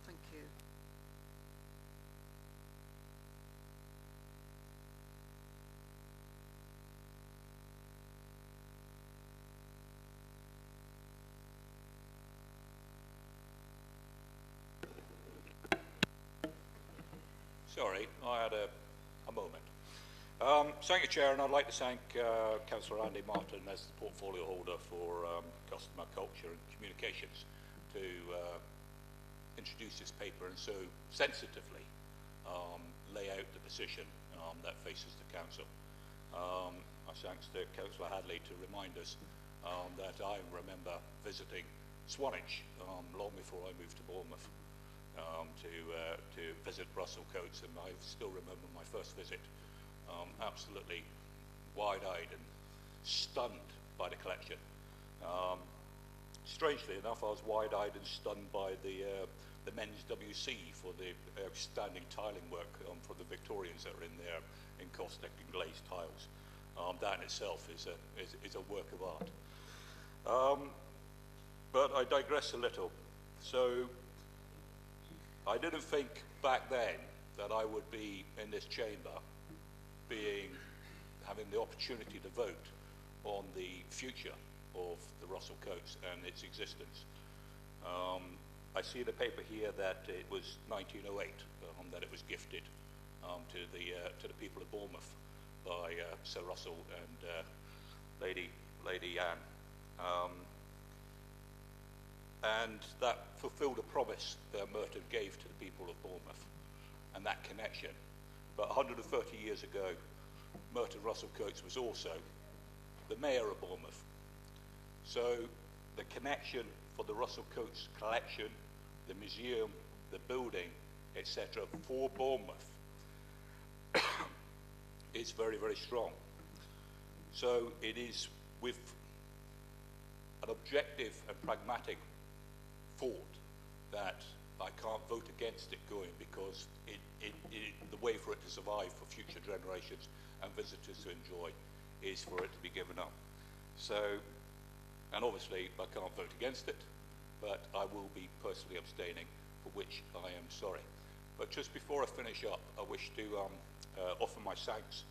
Speaker 1: thank you.
Speaker 22: Sorry, I had a moment. Thank you, Chair, and I'd like to thank Councillor Andy Martin as the portfolio holder for customer culture and communications to introduce this paper and so sensitively lay out the position that faces the Council. My thanks to Councillor Hadley to remind us that I remember visiting Swanage long before I moved to Bournemouth. To visit Russell Coates, and I still remember my first visit, absolutely wide-eyed and stunned by the collection. Strangely enough, I was wide-eyed and stunned by the men's WC for the outstanding tiling work from the Victorians that are in there in caustic and glazed tiles. That in itself is a work of art. But I digress a little. So I didn't think back then that I would be in this chamber having the opportunity to vote on the future of the Russell Coates and its existence. I see the paper here that it was 1908 that it was gifted to the people of Bournemouth by Sir Russell and Lady Anne. And that fulfilled a promise that Merton gave to the people of Bournemouth and that connection. But 130 years ago, Merton Russell Coates was also the mayor of Bournemouth. So the connection for the Russell Coates collection, the museum, the building, etc. for Bournemouth is very, very strong. So it is with an objective and pragmatic thought that I can't vote against it going, because the way for it to survive for future generations and visitors to enjoy is for it to be given up. So, and obviously I can't vote against it, but I will be personally abstaining, for which I am sorry. But just before I finish up, I wish to offer my thanks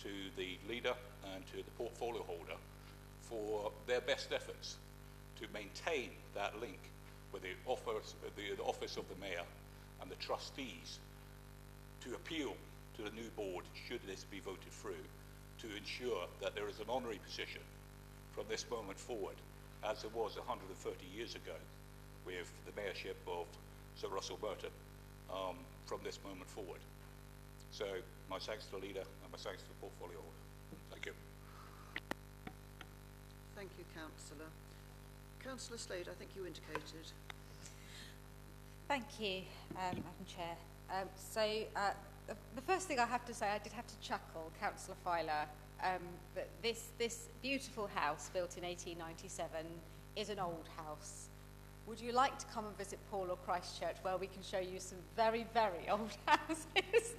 Speaker 22: to the leader and to the portfolio holder for their best efforts to maintain that link with the office of the mayor and the trustees, to appeal to the new board, should this be voted through, to ensure that there is an honorary position from this moment forward, as there was 130 years ago with the mayorship of Sir Russell Merton, from this moment forward. So my thanks to the leader and my thanks to the portfolio holder. Thank you.
Speaker 1: Thank you, Councillor. Councillor Slade, I think you indicated.
Speaker 6: Thank you, Madam Chair. The first thing I have to say, I did have to chuckle, Councillor Filer, that this beautiful house built in 1897 is an old house. Would you like to come and visit Paul or Christchurch, where we can show you some very, very old houses?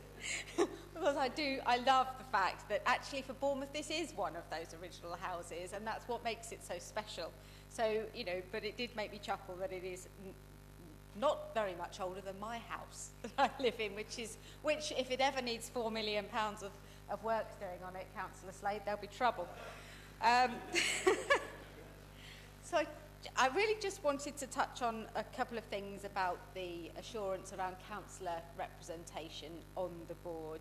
Speaker 6: Because I love the fact that actually for Bournemouth this is one of those original houses, and that's what makes it so special. So, you know, but it did make me chuckle that it is not very much older than my house that I live in, which if it ever needs £4 million of work doing on it, Councillor Slade, there'll be trouble. So I really just wanted to touch on a couple of things about the assurance around councillor representation on the board.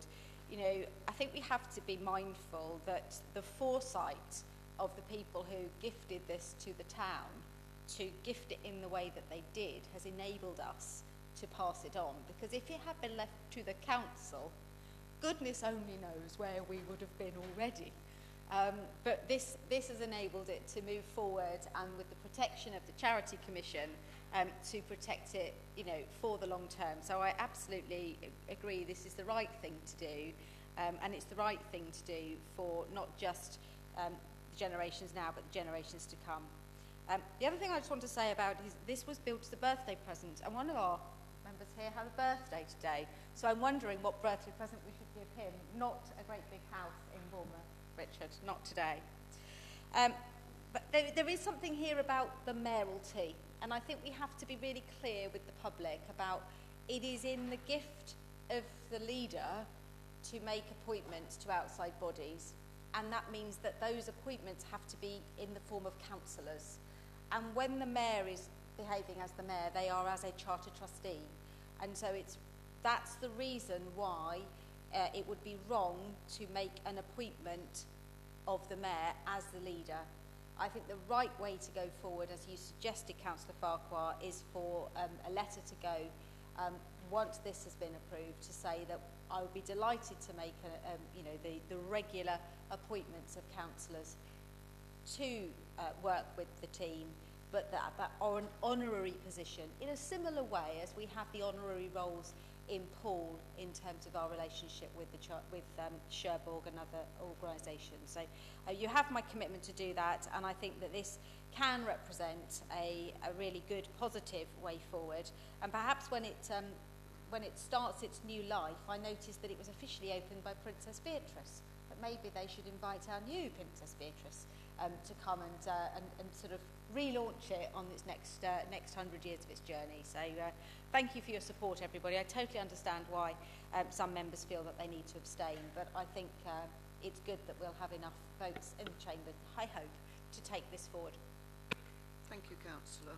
Speaker 6: You know, I think we have to be mindful that the foresight of the people who gifted this to the town, to gift it in the way that they did, has enabled us to pass it on. Because if it had been left to the council, goodness only knows where we would have been already. But this has enabled it to move forward, and with the protection of the Charity Commission, to protect it, you know, for the long term. So I absolutely agree this is the right thing to do, and it's the right thing to do for not just the generations now, but the generations to come. The other thing I just want to say about is this was built as a birthday present, and one of our members here had a birthday today. So I'm wondering what birthday present we should give him, not a great big house in Bournemouth, Richard, not today. But there is something here about the mayoralty, and I think we have to be really clear with the public about it is in the gift of the leader to make appointments to outside bodies, and that means that those appointments have to be in the form of councillors. And when the mayor is behaving as the mayor, they are as a charter trustee. And so that's the reason why it would be wrong to make an appointment of the mayor as the leader. I think the right way to go forward, as you suggested, Councillor Farquhar, is for a letter to go once this has been approved, to say that I would be delighted to make the regular appointments of councillors to work with the team, but that are an honorary position in a similar way as we have the honorary roles in Poole in terms of our relationship with Cherbourg and other organisations. So you have my commitment to do that, and I think that this can represent a really good, positive way forward. And perhaps when it starts its new life, I noticed that it was officially opened by Princess Beatrice, but maybe they should invite our new Princess Beatrice to come and sort of relaunch it on its next 100 years of its journey. So thank you for your support, everybody. I totally understand why some members feel that they need to abstain, but I think it's good that we'll have enough votes in the chamber, I hope, to take this forward.
Speaker 1: Thank you, Councillor.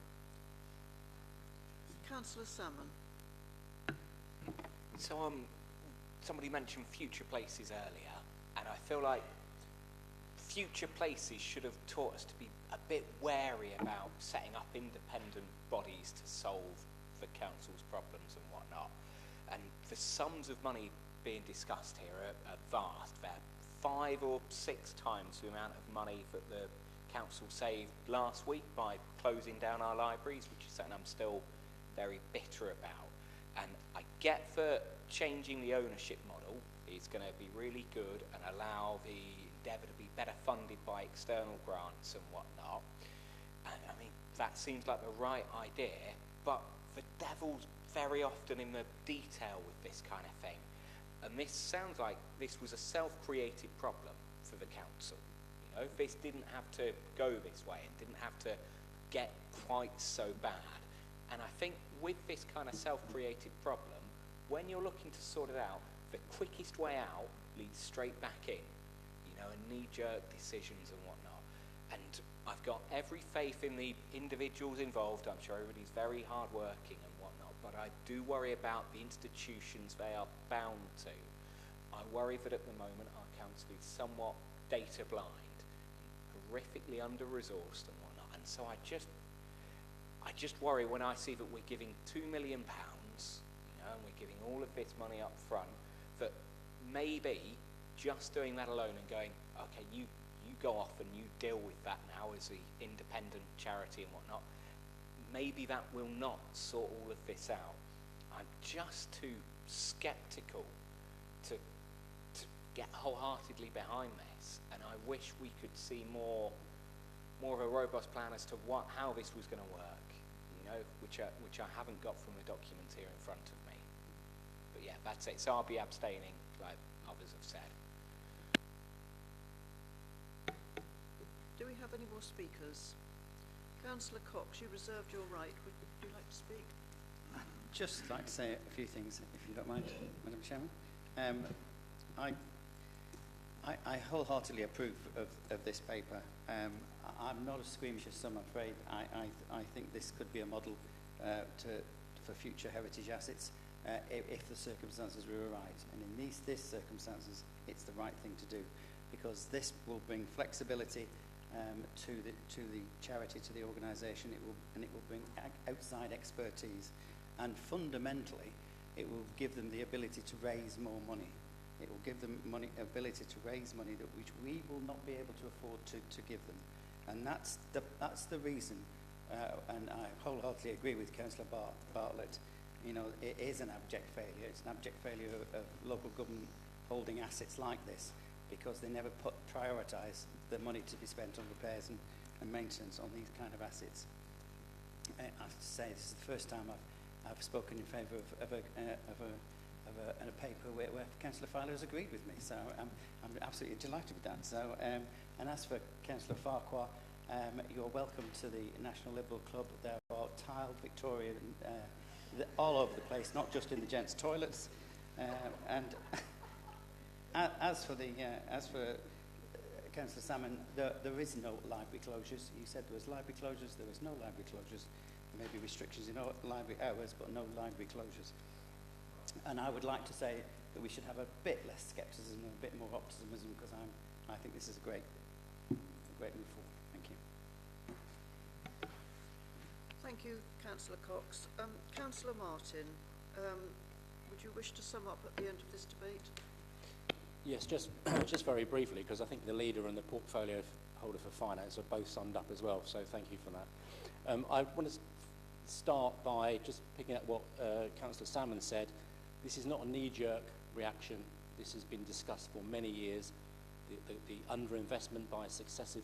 Speaker 1: Councillor Salmon.
Speaker 2: So somebody mentioned future places earlier, and I feel like future places should have taught us to be a bit wary about setting up independent bodies to solve the council's problems and whatnot. And the sums of money being discussed here are vast. They're 5 or 6 times the amount of money that the council saved last week by closing down our libraries, which is something I'm still very bitter about. And I get that changing the ownership model is going to be really good and allow the endeavour to be better funded by external grants and whatnot. And I mean, that seems like the right idea, but the devil's very often in the detail with this kind of thing. And this sounds like this was a self-created problem for the council. You know, this didn't have to go this way and didn't have to get quite so bad. And I think with this kind of self-created problem, when you're looking to sort it out, the quickest way out leads straight back in, you know, and knee-jerk decisions and whatnot. And I've got every faith in the individuals involved. I'm sure everybody's very hard-working and whatnot, but I do worry about the institutions they are bound to. I worry that at the moment our council is somewhat data blind and horrifically under-resourced and whatnot. And so I just worry when I see that we're giving £2 million, you know, and we're giving all of this money up front, that maybe just doing that alone and going, okay, you go off and you deal with that now as the independent charity and whatnot, maybe that will not sort all of this out. I'm just too sceptical to get wholeheartedly behind this, and I wish we could see more of a robust plan as to how this was going to work, you know, which I haven't got from the document here in front of me. But yeah, that's it. So I'll be abstaining, like others have said.
Speaker 1: Do we have any more speakers? Councillor Cox, you reserved your right. Would you like to speak?
Speaker 12: I'd just like to say a few things, if you don't mind, Madam Chairman. I wholeheartedly approve of this paper. I'm not as squeamish as some, I'm afraid. I think this could be a model for future heritage assets if the circumstances were right. And in these circumstances, it's the right thing to do, because this will bring flexibility to the charity, to the organisation. It will bring outside expertise, and fundamentally, it will give them the ability to raise more money. It will give them ability to raise money which we will not be able to afford to give them. And that's the reason, and I wholeheartedly agree with Councillor Bartlett. You know, it is an abject failure. It's an abject failure of local government holding assets like this, because they never prioritise the money to be spent on repairs and maintenance on these kind of assets. I have to say, this is the first time I've spoken in favour of a paper where Councillor Filer has agreed with me, so I'm absolutely delighted with that. So, and as for Councillor Farquhar, you're welcome to the National Liberal Club. There are tiled Victorian all over the place, not just in the gents' toilets. And as for Councillor Salmon, there is no library closures. You said there was library closures. There is no library closures. There may be restrictions in library hours, but no library closures. And I would like to say that we should have a bit less scepticism and a bit more optimism, because I think this is a great move forward. Thank you.
Speaker 1: Thank you, Councillor Cox. Councillor Martin, would you wish to sum up at the end of this debate?
Speaker 18: Yes, just very briefly, because I think the leader and the portfolio holder for finance are both summed up as well, so thank you for that. I want to start by just picking up what Councillor Salmon said. This is not a knee-jerk reaction. This has been discussed for many years. The underinvestment by successive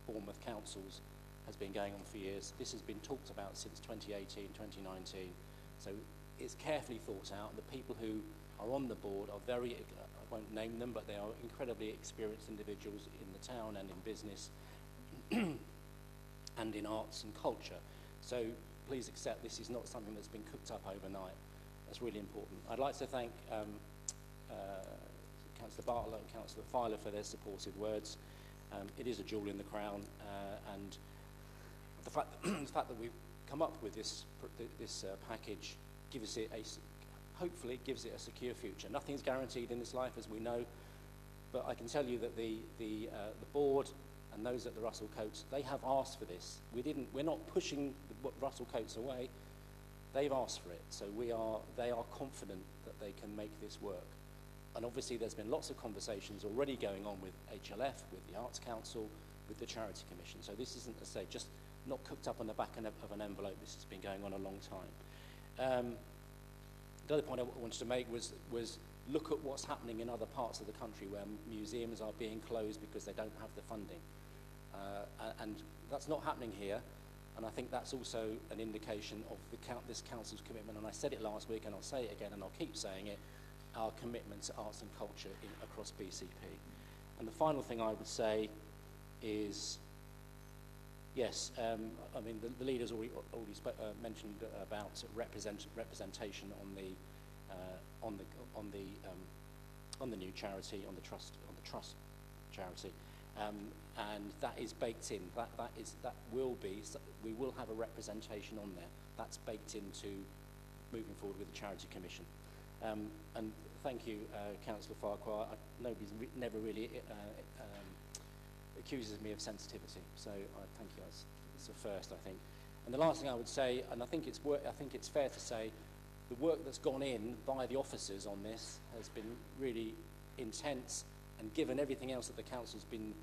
Speaker 18: Bournemouth councils has been going on for years. This has been talked about since 2018, 2019. So it's carefully thought out. The people who are on the board are very, I won't name them, but they are incredibly experienced individuals in the town and in business and in arts and culture. So please accept this is not something that's been cooked up overnight. That's really important. I'd like to thank Councillor Bartlett and Councillor Filer for their supportive words. It is a jewel in the crown, and the fact that we've come up with this package hopefully gives it a secure future. Nothing's guaranteed in this life, as we know, But I can tell you that the board and those at the Russell Coates, they have asked for this. We're not pushing the Russell Coates away. They've asked for it, so they are confident that they can make this work. And obviously there's been lots of conversations already going on with HLF, with the Arts Council, with the Charity Commission. So this isn't, as I say, just not cooked up on the back of an envelope. This has been going on a long time. The other point I wanted to make was look at what's happening in other parts of the country where museums are being closed because they don't have the funding. And that's not happening here. And I think that's also an indication of this council's commitment. And I said it last week, and I'll say it again, and I'll keep saying it, our commitment to arts and culture across BCP. And the final thing I would say is, yes, I mean, the leaders already mentioned about representation on the new charity, on the trust charity. And that is baked in. We will have a representation on there. That's baked into moving forward with the Charity Commission. And thank you, Councillor Farquhar. Nobody's never really accuses me of sensitivity, so I thank you. It's a first, I think. And the last thing I would say, and I think it's fair to say, the work that's gone in by the officers on this has been really intense, and given everything else that the council's been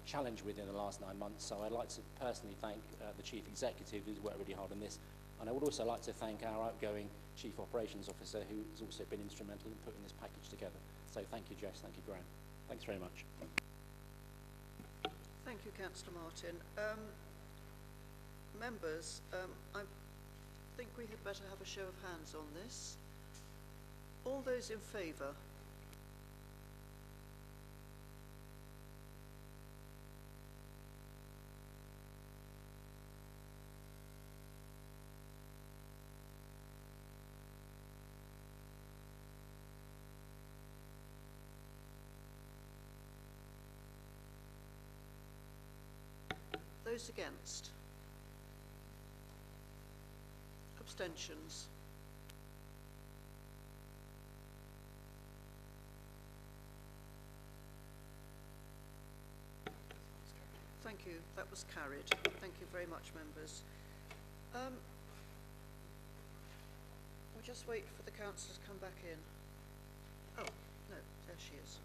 Speaker 18: challenged with in the last 9 months. So I'd like to personally thank the Chief Executive, who's worked really hard on this, and I would also like to thank our outgoing Chief Operations Officer, who has also been instrumental in putting this package together. So thank you, Jess, thank you, Graham. Thanks very much.
Speaker 1: Thank you, Councillor Martin. Members, I think we had better have a show of hands on this. All those in favour? Those against? Abstentions? Thank you. That was carried. Thank you very much, members. We'll just wait for the councillors to come back in. Oh, no, there she is.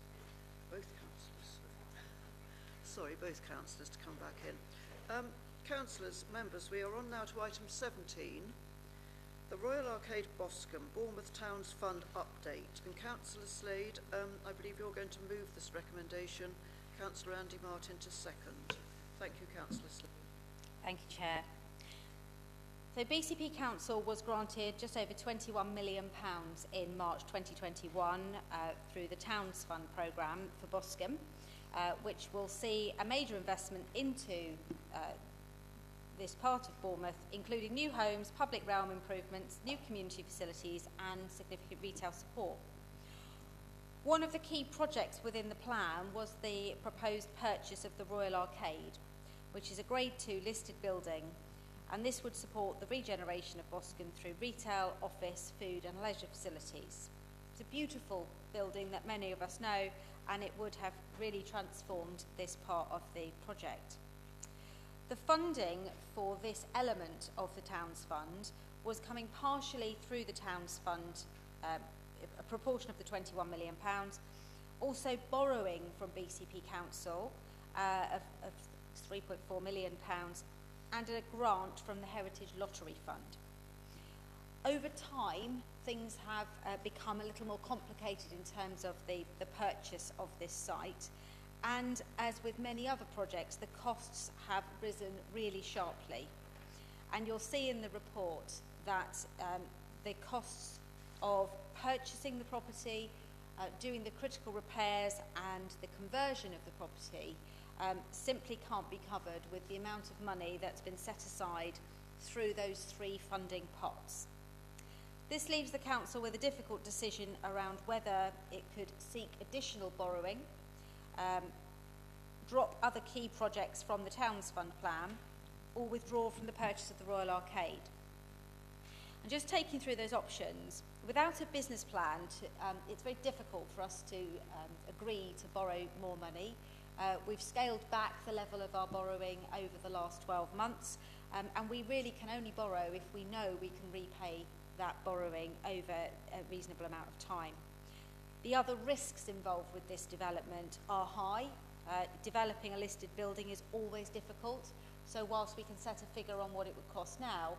Speaker 1: Both councillors. Sorry, both councillors to come back in. Councillors, members, we are on now to item 17, the Royal Arcade Boscombe, Bournemouth Towns Fund update. And Councillor Slade, I believe you're going to move this recommendation. Councillor Andy Martin to second. Thank you, Councillor Slade.
Speaker 6: Thank you, Chair. So BCP Council was granted just over £21 million in March 2021 through the Towns Fund programme for Boscombe, which will see a major investment into this part of Bournemouth, including new homes, public realm improvements, new community facilities and significant retail support. One of the key projects within the plan was the proposed purchase of the Royal Arcade, which is a Grade 2 listed building, and this would support the regeneration of Boscombe through retail, office, food and leisure facilities. It's a beautiful building that many of us know, and it would have really transformed this part of the project. The funding for this element of the Towns Fund was coming partially through the Towns Fund, a proportion of the £21 million, also borrowing from BCP Council of £3.4 million, and a grant from the Heritage Lottery Fund. Over time, things have become a little more complicated in terms of the purchase of this site, and as with many other projects, the costs have risen really sharply. And you'll see in the report that the costs of purchasing the property, doing the critical repairs and the conversion of the property simply can't be covered with the amount of money that's been set aside through those three funding pots. This leaves the Council with a difficult decision around whether it could seek additional borrowing, drop other key projects from the Towns Fund plan, or withdraw from the purchase of the Royal Arcade. And just taking through those options, without a business plan, it's very difficult for us to agree to borrow more money. We've scaled back the level of our borrowing over the last 12 months, and we really can only borrow if we know we can repay that borrowing over a reasonable amount of time. The other risks involved with this development are high. Developing a listed building is always difficult, so whilst we can set a figure on what it would cost now,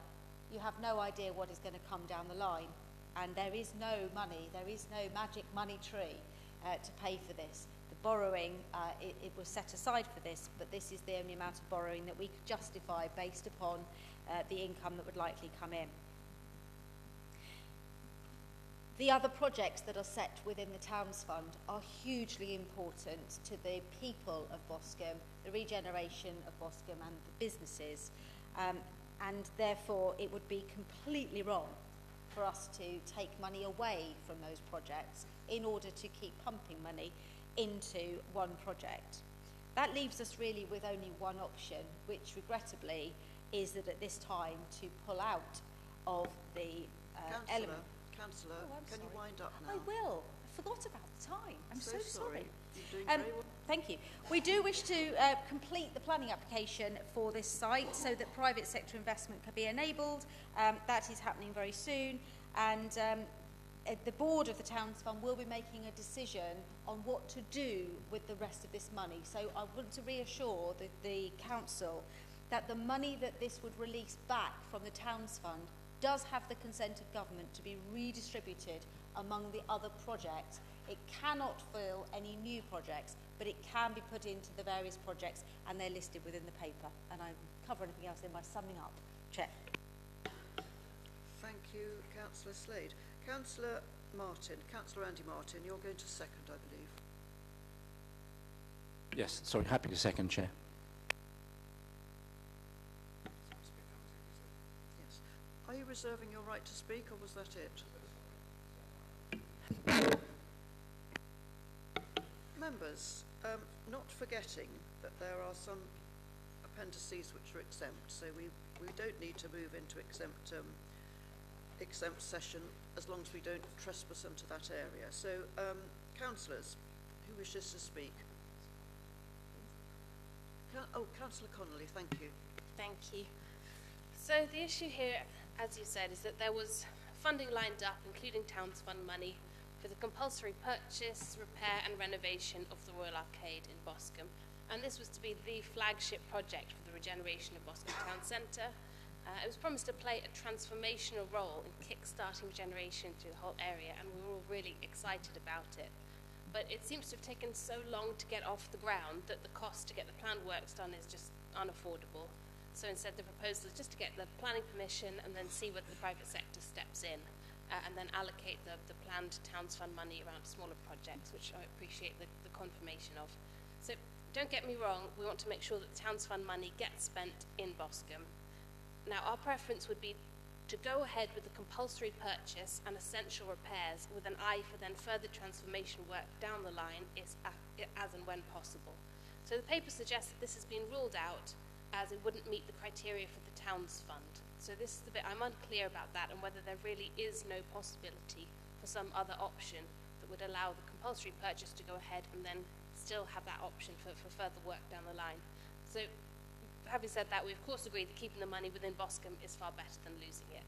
Speaker 6: you have no idea what is going to come down the line, and there is no money, there is no magic money tree to pay for this. The borrowing, it was set aside for this, but this is the only amount of borrowing that we could justify based upon the income that would likely come in. The other projects that are set within the Towns Fund are hugely important to the people of Boscombe, the regeneration of Boscombe and the businesses. And therefore it would be completely wrong for us to take money away from those projects in order to keep pumping money into one project. That leaves us really with only one option, which regrettably is that at this time to pull out of the element.
Speaker 1: Councillor, can
Speaker 6: sorry.
Speaker 1: you wind up now?
Speaker 6: I will. I forgot about the time. I'm so sorry.
Speaker 1: You're doing very well.
Speaker 6: Thank you. We do wish to complete the planning application for this site so that private sector investment can be enabled. That is happening very soon, and the board of the Towns Fund will be making a decision on what to do with the rest of this money. So I want to reassure the council that the money that this would release back from the Towns Fund does have the consent of government to be redistributed among the other projects. It cannot fill any new projects, but it can be put into the various projects, and they're listed within the paper. And I cover anything else in my summing up. Chair.
Speaker 1: Thank you, Councillor Slade. Councillor Martin, Councillor Andy Martin, you're going to second, I believe.
Speaker 18: Yes, sorry, happy to second, Chair.
Speaker 1: Yes. Are you reserving your right to speak, or was that it? Members, not forgetting that there are some appendices which are exempt, so we don't need to move into exempt session as long as we don't trespass into that area. So, councillors, who wishes to speak? Councillor Connolly, thank you.
Speaker 4: Thank you. So the issue here, as you said, is that there was funding lined up, including Towns Fund money, for the compulsory purchase, repair and renovation of the Royal Arcade in Boscombe. And this was to be the flagship project for the regeneration of Boscombe Town Centre. It was promised to play a transformational role in kick-starting regeneration through the whole area, and we were all really excited about it. But it seems to have taken so long to get off the ground that the cost to get the planned works done is just unaffordable. So instead the proposal is just to get the planning permission and then see whether the private sector steps in. And then allocate the planned Towns Fund money around smaller projects, which I appreciate the confirmation of. So don't get me wrong, we want to make sure that Towns Fund money gets spent in Boscombe. Now our preference would be to go ahead with the compulsory purchase and essential repairs with an eye for then further transformation work down the line as and when possible. So the paper suggests that this has been ruled out as it wouldn't meet the criteria for the Towns Fund. So this is the bit I'm unclear about that, and whether there really is no possibility for some other option that would allow the compulsory purchase to go ahead and then still have that option for further work down the line. So having said that, we of course agree that keeping the money within Boscombe is far better than losing it.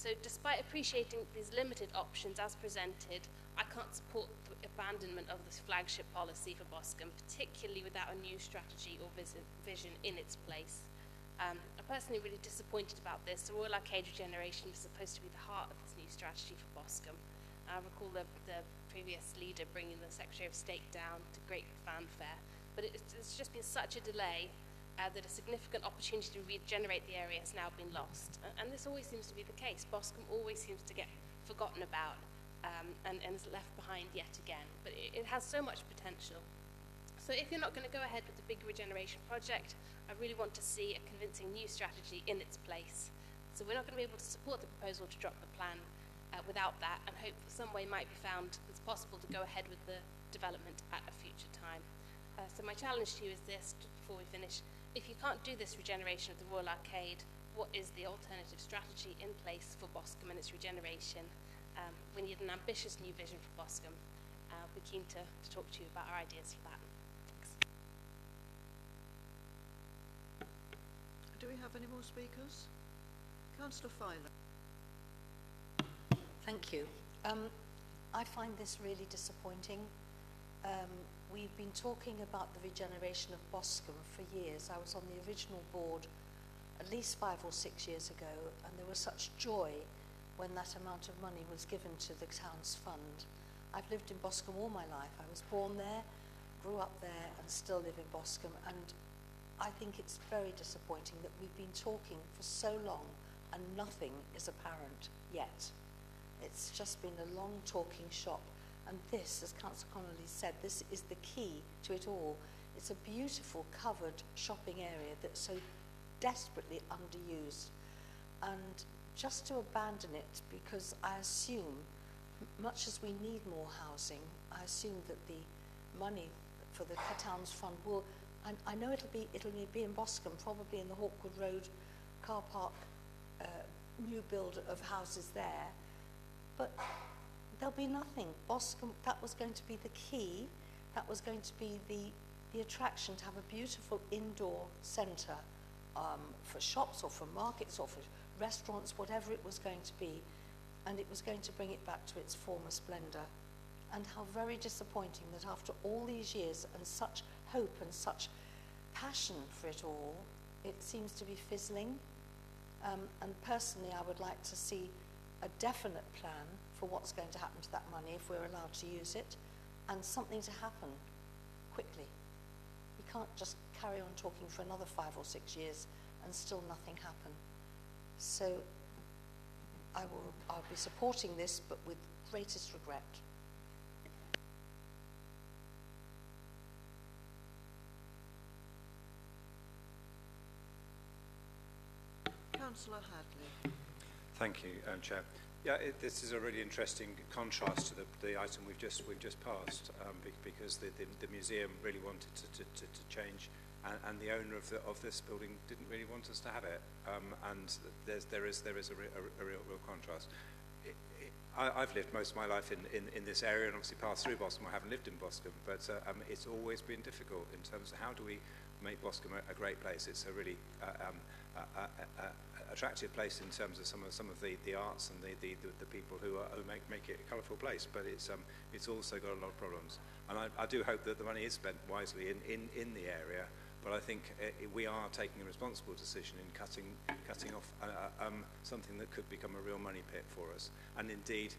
Speaker 4: So despite appreciating these limited options as presented, I can't support the abandonment of this flagship policy for Boscombe, particularly without a new strategy or vision in its place. I'm personally really disappointed about this. The Royal Arcade regeneration was supposed to be the heart of this new strategy for Boscombe. I recall the previous leader bringing the Secretary of State down to great fanfare, but it's just been such a delay that a significant opportunity to regenerate the area has now been lost. And this always seems to be the case. Boscombe always seems to get forgotten about and is left behind yet again. But it has so much potential. So if you're not going to go ahead with the big regeneration project, I really want to see a convincing new strategy in its place. So we're not going to be able to support the proposal to drop the plan without that, and hope that some way might be found that's possible to go ahead with the development at a future time. So my challenge to you is this, before we finish: if you can't do this regeneration of the Royal Arcade, what is the alternative strategy in place for Boscombe and its regeneration. We need an ambitious new vision for Boscombe. We're keen to talk to you about our ideas for that. Thanks.
Speaker 1: Do we have any more speakers? Councillor Filer.
Speaker 21: Thank you. I find this really disappointing. We've been talking about the regeneration of Boscombe for years. I was on the original board at least 5 or 6 years ago, and there was such joy when that amount of money was given to the town's fund. I've lived in Boscombe all my life. I was born there, grew up there, and still live in Boscombe, and I think it's very disappointing that we've been talking for so long and nothing is apparent yet. It's just been a long talking shop, and this, as Councillor Connolly said, this is the key to it all. It's a beautiful covered shopping area that's so desperately underused, and just to abandon it, because I assume, much as we need more housing, I assume that the money for the town's fund will, I know it'll be in Boscombe, probably in the Hawkwood Road car park, new build of houses there, but there'll be nothing. Boscombe, that was going to be the key, that was going to be the attraction, to have a beautiful indoor centre for shops or for markets or for restaurants, whatever it was going to be, and it was going to bring it back to its former splendour. And how very disappointing that after all these years and such hope and such passion for it all, it seems to be fizzling. And personally, I would like to see a definite plan for what's going to happen to that money if we're allowed to use it, and something to happen quickly. We can't just carry on talking for another 5 or 6 years and still nothing happen. So I'll be supporting this, but with greatest regret.
Speaker 1: Councillor Hadley.
Speaker 8: Thank you, Chair. Yeah, this is a really interesting contrast to the item we've just passed, because the museum really wanted to change, and the owner of this building didn't really want us to have it, and there is a real contrast. I've lived most of my life in this area, and obviously passed through Boscombe. I haven't lived in Boscombe, but it's always been difficult in terms of how do we make Boscombe a great place. It's a really attractive place in terms of some of the arts and the people who make it a colourful place, but it's also got a lot of problems. And I do hope that the money is spent wisely in the area, but I think we are taking a responsible decision in cutting off something that could become a real money pit for us. And indeed,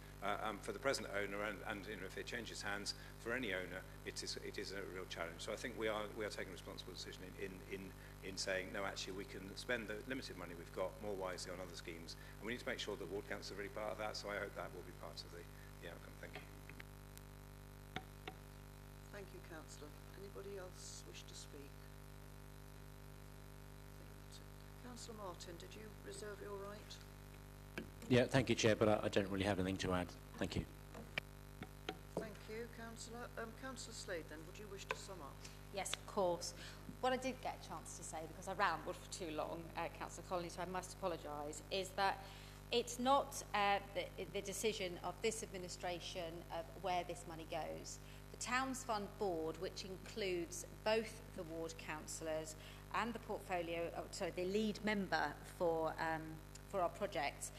Speaker 8: for the present owner, and if it changes hands, for any owner, it is a real challenge. So I think we are taking a responsible decision in saying, no, actually, we can spend the limited money we've got more wisely on other schemes, and we need to make sure that Ward Council are really part of that. So I hope that will be part of the outcome. Thank you.
Speaker 1: Thank you, Councillor. Anybody else wish to speak? Councillor Martin, did you reserve your right?
Speaker 18: Yeah, thank you, Chair, but I don't really have anything to add. Thank you.
Speaker 1: Thank you, Councillor. Councillor Slade, then, would you wish to sum up?
Speaker 6: Yes, of course. What I did get a chance to say, because I rambled for too long, Councillor Collins, so I must apologise, is that it's not the decision of this administration of where this money goes. The Towns Fund Board, which includes both the ward councillors and the the lead member for our projects,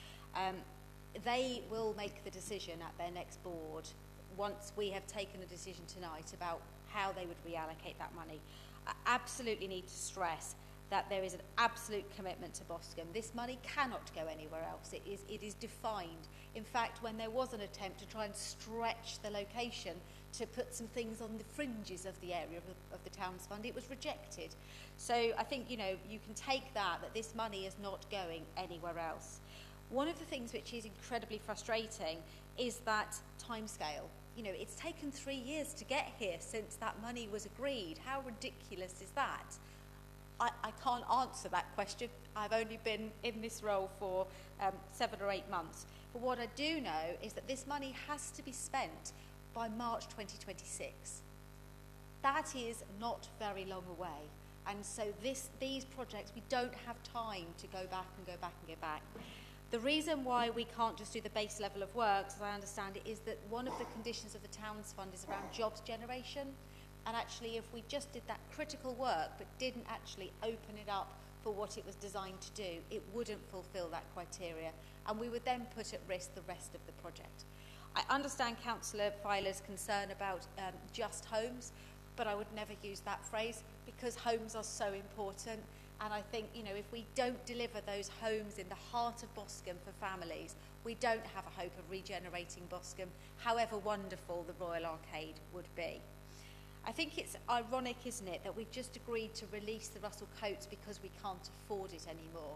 Speaker 6: they will make the decision at their next board once we have taken a decision tonight about how they would reallocate that money. I absolutely need to stress that there is an absolute commitment to Boscombe. This money cannot go anywhere else. It is defined. In fact, when there was an attempt to try and stretch the location to put some things on the fringes of the area of the Towns Fund, it was rejected. So I think, you can take that this money is not going anywhere else. One of the things which is incredibly frustrating is that timescale. It's taken 3 years to get here since that money was agreed. How ridiculous is that? I can't answer that question. I've only been in this role for 7 or 8 months. But what I do know is that this money has to be spent by March 2026. That is not very long away. And so these projects, we don't have time to go back and go back and go back. The reason why we can't just do the base level of works, as I understand it, is that one of the conditions of the Towns Fund is around jobs generation. And actually, if we just did that critical work but didn't actually open it up for what it was designed to do, it wouldn't fulfil that criteria. And we would then put at risk the rest of the project. I understand Councillor Filer's concern about just homes, but I would never use that phrase because homes are so important. And I think, you know, if we don't deliver those homes in the heart of Boscombe for families, we don't have a hope of regenerating Boscombe, however wonderful the Royal Arcade would be. I think it's ironic, isn't it, that we've just agreed to release the Russell Coates because we can't afford it anymore.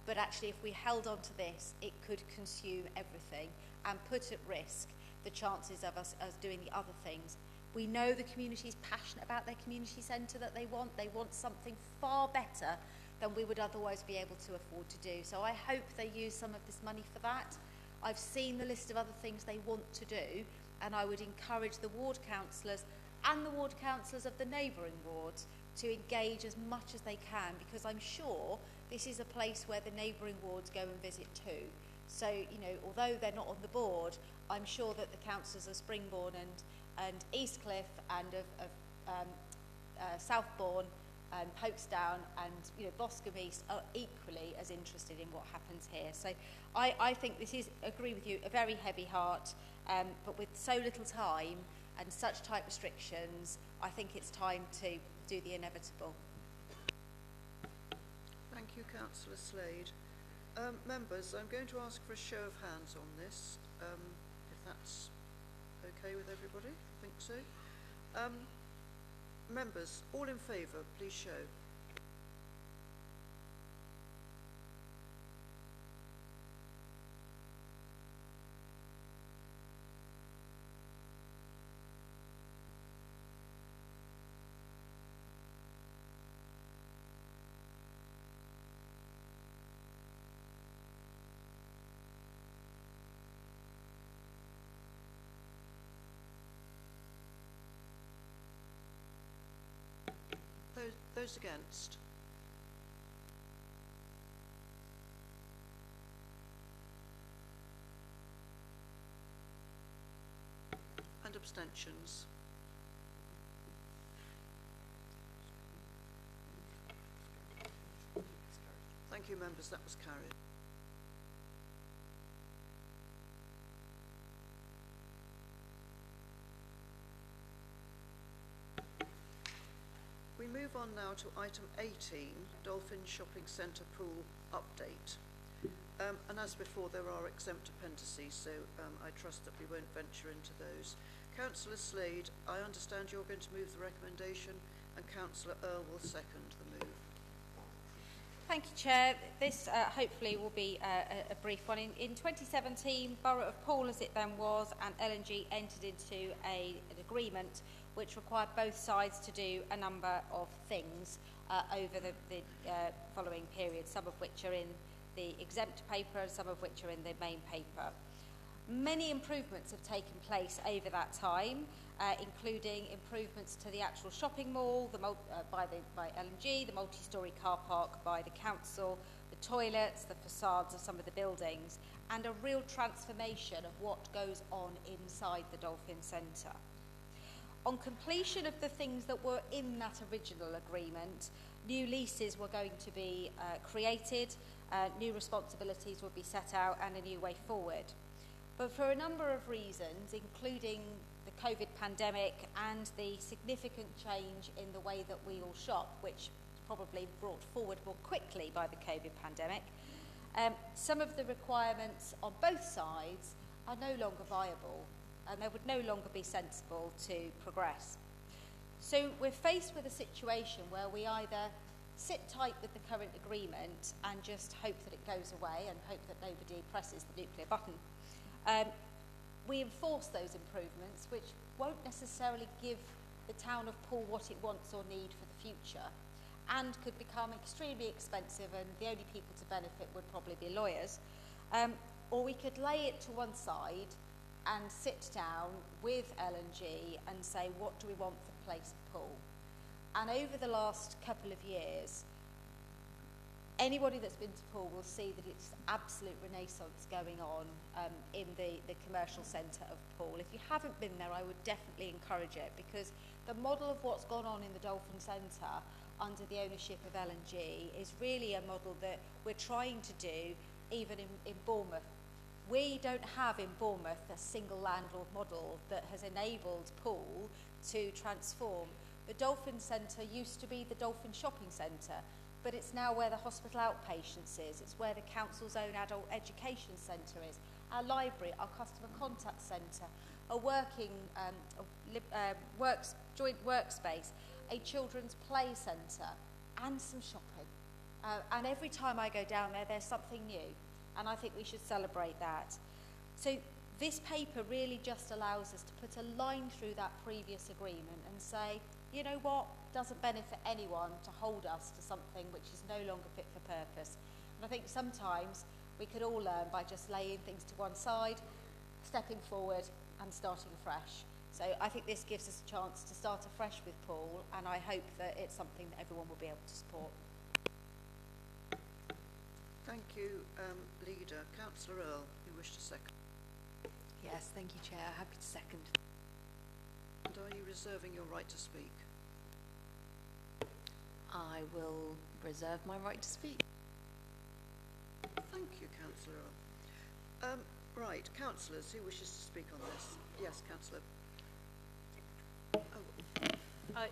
Speaker 6: But actually, if we held on to this, it could consume everything and put at risk the chances of us doing the other things. We know the community is passionate about their community centre that they want. They want something far better than we would otherwise be able to afford to do. So I hope they use some of this money for that. I've seen the list of other things they want to do, and I would encourage the ward councillors and the ward councillors of the neighbouring wards to engage as much as they can, because I'm sure this is a place where the neighbouring wards go and visit too. So, you know, although they're not on the board, I'm sure that the councillors of Springbourne and Eastcliff and of Southbourne and Folkestone and, you know, Boscombe East are equally as interested in what happens here. So I think this is, agree with you, a very heavy heart, but with so little time and such tight restrictions, I think it's time to do the inevitable.
Speaker 1: Thank you, Councillor Slade. Members, I'm going to ask for a show of hands on this, if that's okay with everybody. I think so. Members, all in favour, please show. Those against? And abstentions? Thank you, members. That was carried. We move on now to item 18, Dolphin Shopping Centre Pool update. And as before, there are exempt appendices, so I trust that we won't venture into those. Councillor Slade, I understand you're going to move the recommendation, and Councillor Earl will second the move.
Speaker 6: Thank you, Chair. This hopefully will be a brief one. In 2017, Borough of Poole, as it then was, and L&G entered into an agreement which required both sides to do a number of things over the following period, some of which are in the exempt paper and some of which are in the main paper. Many improvements have taken place over that time, including improvements to the actual shopping mall by L&G, the multi-storey car park by the council, the toilets, the facades of some of the buildings, and a real transformation of what goes on inside the Dolphin Centre. On completion of the things that were in that original agreement, new leases were going to be created, new responsibilities would be set out, and a new way forward. But for a number of reasons, including the COVID pandemic and the significant change in the way that we all shop, which was probably brought forward more quickly by the COVID pandemic, some of the requirements on both sides are no longer viable, and they would no longer be sensible to progress. So we're faced with a situation where we either sit tight with the current agreement and just hope that it goes away and hope that nobody presses the nuclear button. We enforce those improvements, which won't necessarily give the town of Poole what it wants or needs for the future, and could become extremely expensive, and the only people to benefit would probably be lawyers. Or we could lay it to one side and sit down with L&G and say, what do we want for the place of Poole? And over the last couple of years, anybody that's been to Poole will see that it's absolute renaissance going on in the commercial centre of Poole. If you haven't been there, I would definitely encourage it, because the model of what's gone on in the Dolphin Centre under the ownership of L&G is really a model that we're trying to do even in Bournemouth. We don't have in Bournemouth a single landlord model that has enabled Poole to transform. The Dolphin Centre used to be the Dolphin Shopping Centre, but it's now where the hospital outpatients is. It's where the council's own adult education centre is, our library, our customer contact centre, a working joint workspace, a children's play centre, and some shopping. And every time I go down there, there's something new, and I think we should celebrate that. So this paper really just allows us to put a line through that previous agreement and say, you know what, doesn't benefit anyone to hold us to something which is no longer fit for purpose. And I think sometimes we could all learn by just laying things to one side, stepping forward and starting fresh. So I think this gives us a chance to start afresh with Poole, and I hope that it's something that everyone will be able to support.
Speaker 1: Thank you, Leader. Councillor Earl, you wish to second?
Speaker 5: Yes, thank you, Chair. Happy to second.
Speaker 1: And are you reserving your right to speak?
Speaker 5: I will reserve my right to speak.
Speaker 1: Thank you, Councillor Earl. Right, councillors, who wishes to speak on this? Yes, Councillor.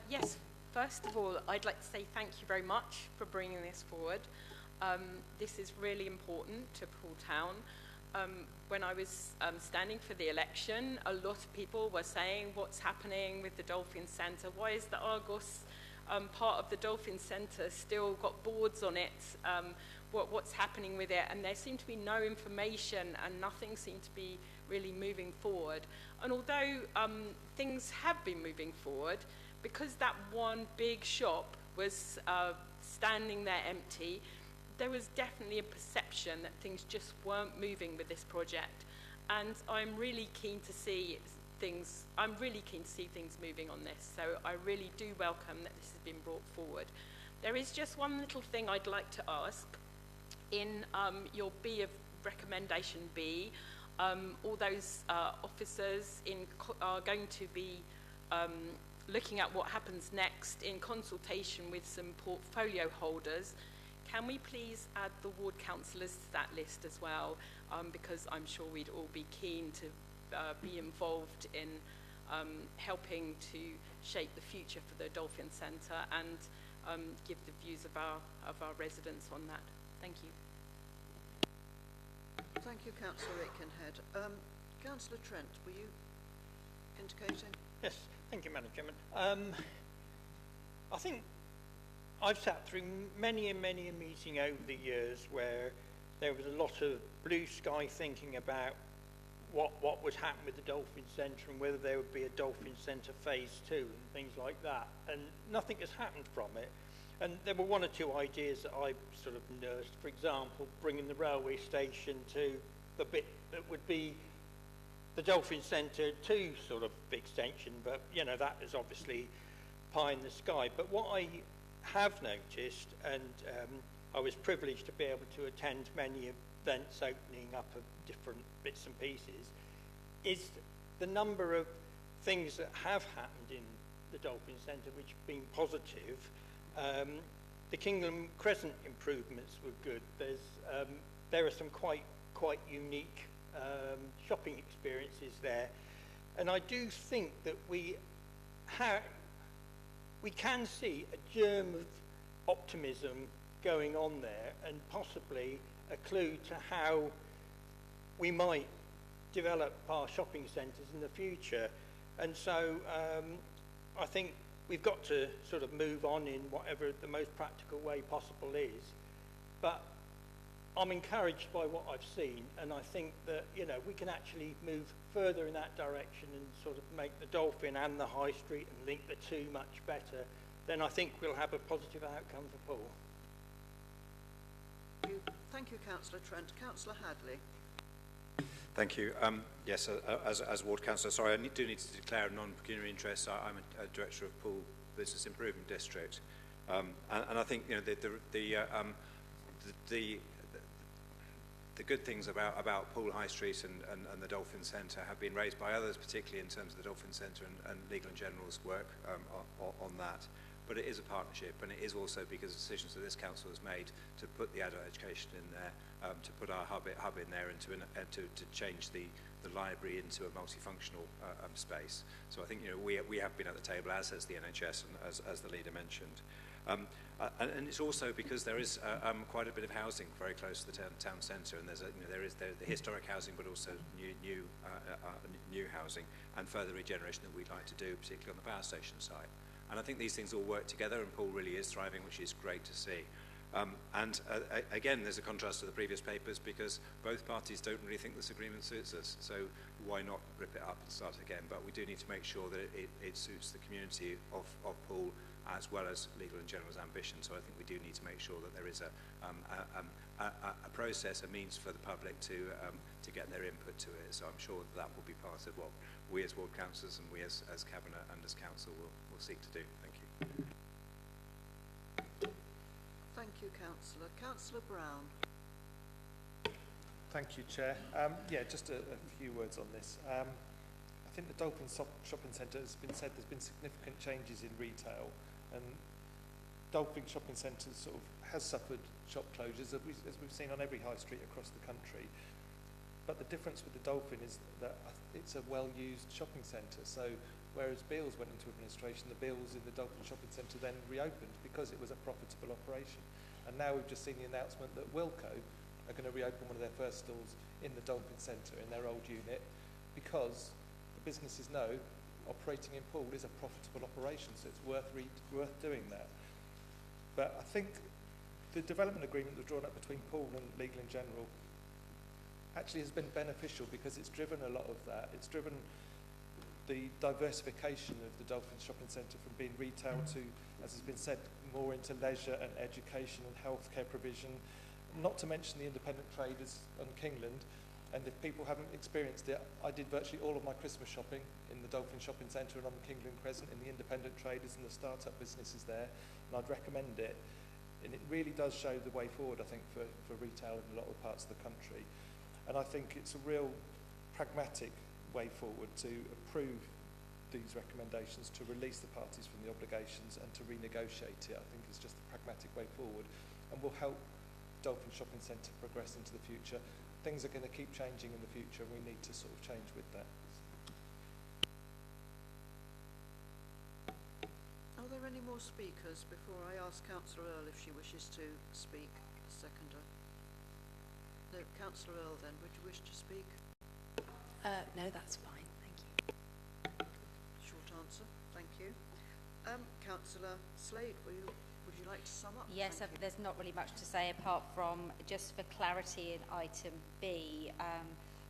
Speaker 19: Yes, first of all, I'd like to say thank you very much for bringing this forward. This is really important to Poole Town. When I was standing for the election, a lot of people were saying, what's happening with the Dolphin Centre? Why is the Argos part of the Dolphin Centre still got boards on it? What's happening with it? And there seemed to be no information, and nothing seemed to be really moving forward. And although things have been moving forward, because that one big shop was standing there empty, there was definitely a perception that things just weren't moving with this project. And I'm really keen to see things moving on this. So I really do welcome that this has been brought forward. There is just one little thing I'd like to ask. In your B of recommendation B, all those officers are going to be looking at what happens next in consultation with some portfolio holders. Can we please add the ward councillors to that list as well? Because I'm sure we'd all be keen to be involved in helping to shape the future for the Dolphin Centre and give the views of our residents on that. Thank you.
Speaker 1: Thank you, Councillor Reconvened. Councillor Trent, were you indicating?
Speaker 16: Yes, thank you, Madam Chairman. I think I've sat through many and many a meeting over the years where there was a lot of blue sky thinking about what would happen with the Dolphin Centre and whether there would be a Dolphin Centre Phase 2 and things like that. And nothing has happened from it. And there were one or two ideas that I sort of nursed. For example, bringing the railway station to the bit that would be the Dolphin Centre 2 sort of extension. But, you know, that is obviously pie in the sky. But what I have noticed, and I was privileged to be able to attend many events opening up of different bits and pieces, is the number of things that have happened in the Dolphin Centre which have been positive. The Kingdom Crescent improvements were good. There are some quite unique shopping experiences there, and I do think that we can see a germ of optimism going on there, and possibly a clue to how we might develop our shopping centres in the future. And so I think we've got to sort of move on in whatever the most practical way possible is. But I'm encouraged by what I've seen, and I think that, you know, we can actually move further in that direction and sort of make the Dolphin and the High Street and link the two much better. Then I think we'll have a positive outcome for Poole.
Speaker 1: Thank you, Councillor Trent. Councillor Hadley.
Speaker 8: Thank you. Yes, as ward councillor, sorry, I do need to declare a non-pecuniary interest. I'm a director of Poole business improvement district. And I think, you know, the good things about Poole High Street and the Dolphin Centre have been raised by others, particularly in terms of the Dolphin Centre and Legal and General's work on that. But it is a partnership, and it is also because of decisions that this council has made to put the adult education in there, to put our hub in there, and to change the library into a multifunctional space. So I think, you know, we have been at the table, as has the NHS, and as the leader mentioned. And it's also because there is quite a bit of housing very close to the town centre, and there is the historic housing, but also new housing and further regeneration that we'd like to do, particularly on the power station site. And I think these things all work together, and Poole really is thriving, which is great to see. Again, there's a contrast to the previous papers, because both parties don't really think this agreement suits us, so why not rip it up and start again? But we do need to make sure that it suits the community of Poole, as well as Legal and General's ambition. So I think we do need to make sure that there is a process, a means for the public to get their input to it. So I'm sure that will be part of what we as ward councillors and we as Cabinet and as Council will seek to do. Thank you.
Speaker 1: Thank you, Councillor. Councillor Brown.
Speaker 17: Thank you, Chair. Yeah, just a few words on this. I think the Dolphin Shopping Centre has been said there's been significant changes in retail, and Dolphin Shopping Centre sort of has suffered shop closures, as we've seen on every high street across the country. But the difference with the Dolphin is that it's a well-used shopping centre. So whereas Beals went into administration, the Beals in the Dolphin Shopping Centre then reopened because it was a profitable operation. And now we've just seen the announcement that Wilko are going to reopen one of their first stores in the Dolphin Centre in their old unit, because the businesses know operating in Poole is a profitable operation, so it's worth doing that. But I think the development agreement that was drawn up between Poole and Legal and General actually has been beneficial, because it's driven a lot of that. It's driven the diversification of the Dolphin Shopping Centre from being retail to, as has been said, more into leisure and education and healthcare provision, not to mention the independent traders on Kingland. And if people haven't experienced it, I did virtually all of my Christmas shopping in the Dolphin Shopping Centre and on the Kingland Crescent, in the independent traders and the start-up businesses there, and I'd recommend it. And it really does show the way forward, I think, for retail in a lot of parts of the country. And I think it's a real pragmatic way forward to approve these recommendations, to release the parties from the obligations and to renegotiate it. I think it's just a pragmatic way forward, and will help Dolphin Shopping Centre progress into the future. Things are going to keep changing in the future, and we need to sort of change with that.
Speaker 1: Are there any more speakers before I ask Councillor Earl if she wishes to speak a seconder? No, Councillor Earl then, would you wish to speak?
Speaker 5: No, that's fine, thank you.
Speaker 1: Short answer, thank you. Councillor Slade, would you like to sum up?
Speaker 6: Yes, there's not really much to say apart from, just for clarity in item B,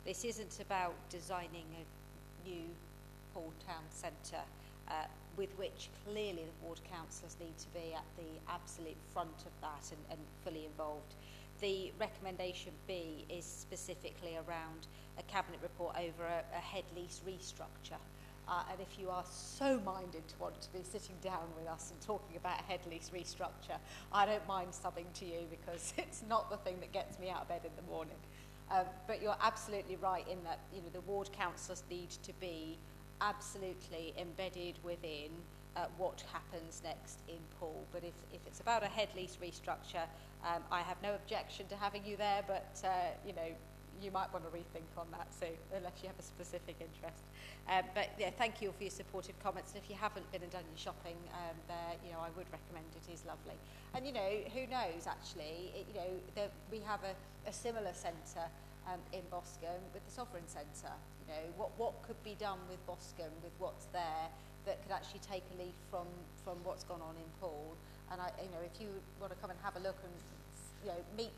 Speaker 6: this isn't about designing a new Poole Town Centre, with which clearly the ward councillors need to be at the absolute front of that and fully involved. The recommendation B is specifically around a cabinet report over a head lease restructure. And if you are so minded to want to be sitting down with us and talking about a head lease restructure, I don't mind subbing to you, because it's not the thing that gets me out of bed in the morning. But you're absolutely right in that, you know, the ward councillors need to be absolutely embedded within what happens next in Poole. But if it's about a head lease restructure, I have no objection to having you there, but you know, you might want to rethink on that, so unless you have a specific interest. But yeah, thank you for your supportive comments. And if you haven't been and done your shopping there, you know, I would recommend it. Is lovely. And you know, who knows, actually, you know, we have a similar centre in Boscombe with the Sovereign Centre. You know, what could be done with Boscombe, with what's there, that could actually take a leaf from what's gone on in Poole. And you know, if you want to come and have a look and, you know, meet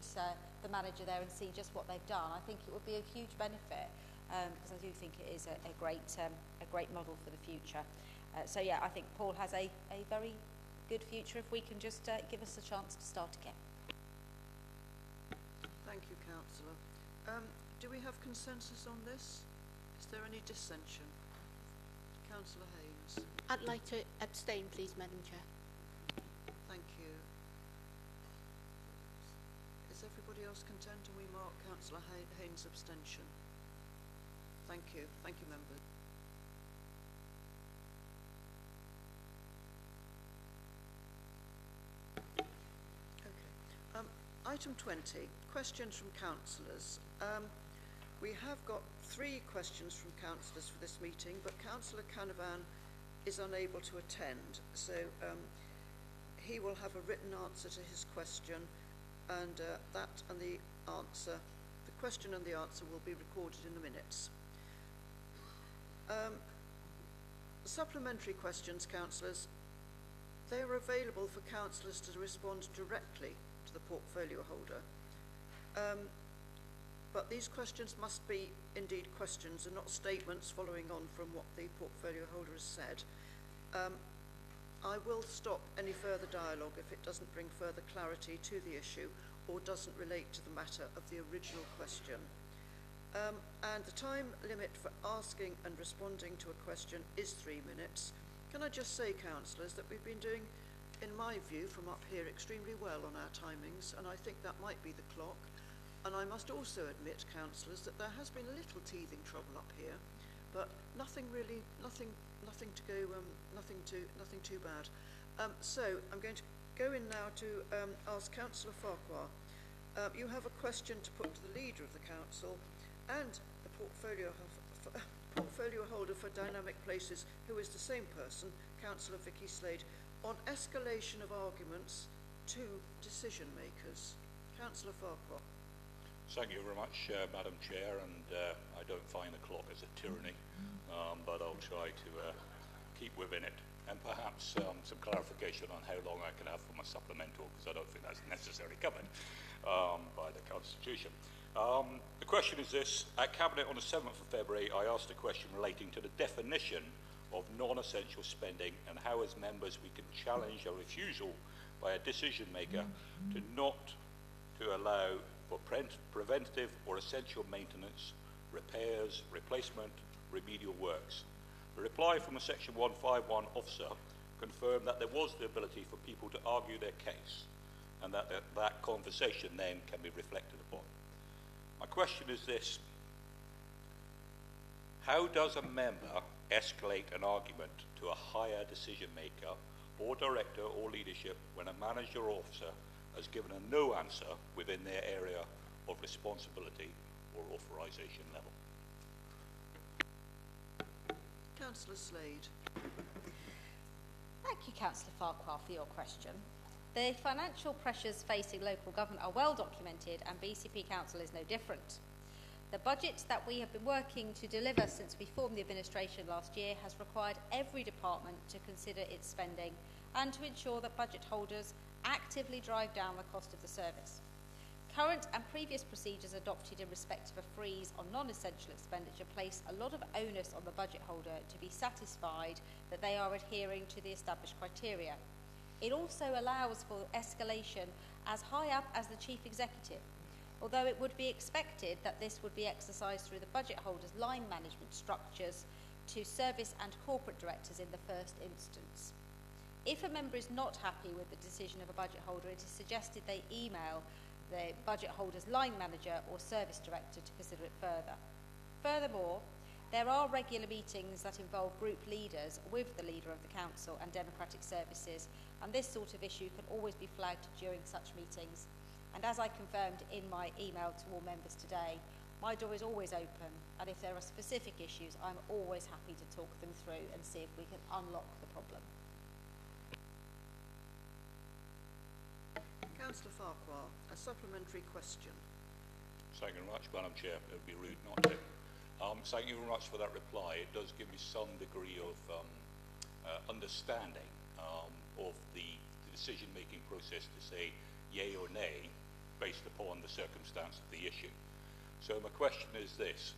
Speaker 6: the manager there and see just what they've done, I think it would be a huge benefit, because I do think it is a great model for the future. So yeah, I think Poole has a very good future if we can just give us a chance to start again.
Speaker 1: Thank you, Councillor. Do we have consensus on this? Is there any dissension? Councillor Haynes. questions?
Speaker 13: I'd like to abstain, please, Madam Chair.
Speaker 1: Thank you. Is everybody else content? And we mark Councillor Haynes' abstention. Thank you. Thank you, members. Okay. Item 20, questions from councillors. We have got 3 questions from councillors for this meeting, but Councillor Canavan is unable to attend, so he will have a written answer to his question, and the question and the answer will be recorded in the minutes. Supplementary questions, councillors, they are available for councillors to respond directly to the portfolio holder. But these questions must be indeed questions and not statements following on from what the portfolio holder has said. I will stop any further dialogue if it doesn't bring further clarity to the issue or doesn't relate to the matter of the original question. And the time limit for asking and responding to a question is 3 minutes. Can I just say, councillors, that we've been doing, in my view, from up here extremely well on our timings, and I think that might be the clock. And I must also admit, councillors, that there has been a little teething trouble up here, but nothing really, nothing too bad. So I'm going to go in now to ask Councillor Farquhar. You have a question to put to the leader of the council and the portfolio holder for Dynamic Places, who is the same person, Councillor Vicky Slade, on escalation of arguments to decision makers. Councillor Farquhar.
Speaker 22: Thank you very much, Madam Chair, and I don't find the clock as a tyranny, but I'll try to keep within it. And perhaps some clarification on how long I can have for my supplemental, because I don't think that's necessarily covered by the Constitution. The question is this. At Cabinet on the 7th of February, I asked a question relating to the definition of non-essential spending and how, as members, we can challenge a refusal by a decision maker to not to allow for preventative or essential maintenance, repairs, replacement, remedial works. The reply from a Section 151 officer confirmed that there was the ability for people to argue their case, and that conversation then can be reflected upon. My question is this. How does a member escalate an argument to a higher decision maker or director or leadership when a manager or officer has given a no answer within their area of responsibility or authorisation level?
Speaker 1: Councillor Slade.
Speaker 6: Thank you, Councillor Farquhar, for your question. The financial pressures facing local government are well documented, and BCP Council is no different. The budget that we have been working to deliver since we formed the administration last year has required every department to consider its spending and to ensure that budget holders actively drive down the cost of the service. Current and previous procedures adopted in respect of a freeze on non-essential expenditure place a lot of onus on the budget holder to be satisfied that they are adhering to the established criteria. It also allows for escalation as high up as the Chief Executive, although it would be expected that this would be exercised through the budget holder's line management structures to service and corporate directors in the first instance. If a member is not happy with the decision of a budget holder, it is suggested they email the budget holder's line manager or service director to consider it further. Furthermore, there are regular meetings that involve group leaders with the leader of the council and democratic services, and this sort of issue can always be flagged during such meetings. And as I confirmed in my email to all members today, my door is always open, and if there are specific issues, I'm always happy to talk them through and see if we can unlock the problem.
Speaker 1: Councillor Farquhar, a supplementary question.
Speaker 22: Thank you very much, Madam Chair. It would be rude not to. Thank you very much for that reply. It does give me some degree of understanding of the decision-making process to say yay or nay based upon the circumstance of the issue. So my question is this.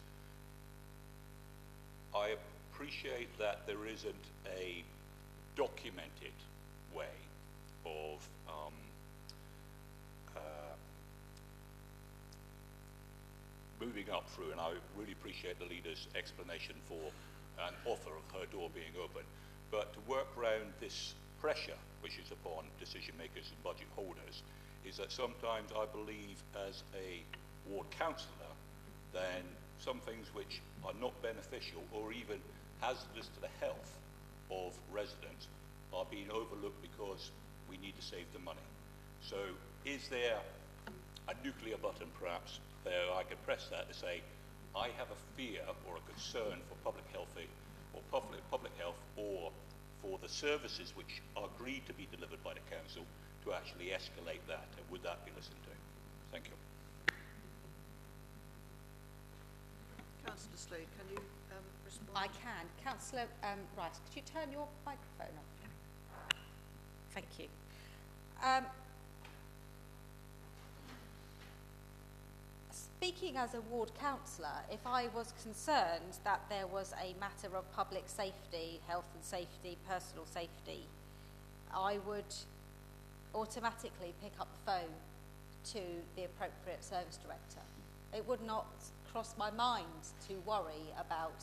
Speaker 22: I appreciate that there isn't a documented way of moving up through, and I really appreciate the leader's explanation for an offer of her door being open. But to work around this pressure which is upon decision makers and budget holders is that sometimes I believe as a ward councillor, then some things which are not beneficial or even hazardous to the health of residents are being overlooked because we need to save the money. So is there a nuclear button perhaps there I could press that to say I have a fear or a concern for public health or for the services which are agreed to be delivered by the council to actually escalate that, and would that be listened to? Thank you.
Speaker 1: Councillor Slade, can you respond?
Speaker 6: I can. Councillor Rice, could you turn your microphone on? Thank you. Speaking as a ward councillor, if I was concerned that there was a matter of public safety, health and safety, personal safety, I would automatically pick up the phone to the appropriate service director. It would not cross my mind to worry about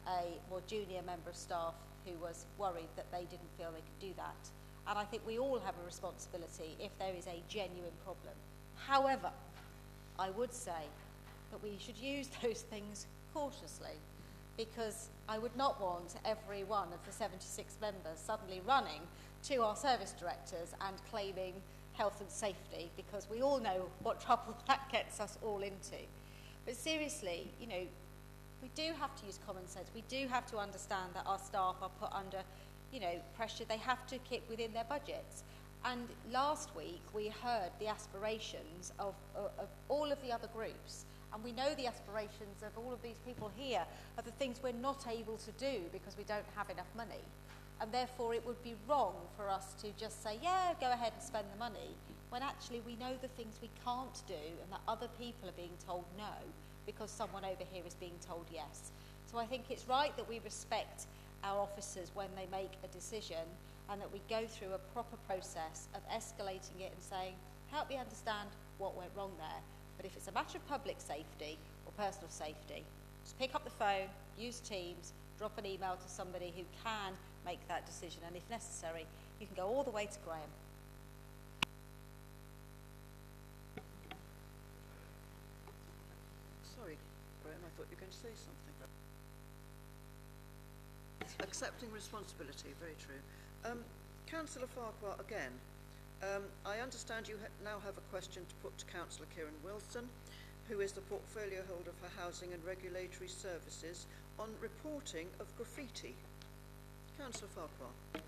Speaker 6: a more junior member of staff who was worried that they didn't feel they could do that. And I think we all have a responsibility if there is a genuine problem. However, I would say that we should use those things cautiously, because I would not want every one of the 76 members suddenly running to our service directors and claiming health and safety, because we all know what trouble that gets us all into. But seriously, you know, we do have to use common sense. We do have to understand that our staff are put under, you know, pressure. They have to keep within their budgets. And last week we heard the aspirations of all of the other groups, and we know the aspirations of all of these people here are the things we're not able to do because we don't have enough money. And therefore it would be wrong for us to just say, yeah, go ahead and spend the money, when actually we know the things we can't do and that other people are being told no because someone over here is being told yes. So I think it's right that we respect our officers when they make a decision, and that we go through a proper process of escalating it and saying, help me understand what went wrong there. But if it's a matter of public safety or personal safety, just pick up the phone, use Teams, drop an email to somebody who can make that decision, and if necessary, you can go all the way to Graham.
Speaker 1: Sorry, Graham, I thought you were going to say something. Accepting responsibility, very true. Councillor Farquhar again. I understand you now have a question to put to Councillor Kieran Wilson, who is the portfolio holder for Housing and Regulatory Services, on reporting of graffiti. Councillor Farquhar.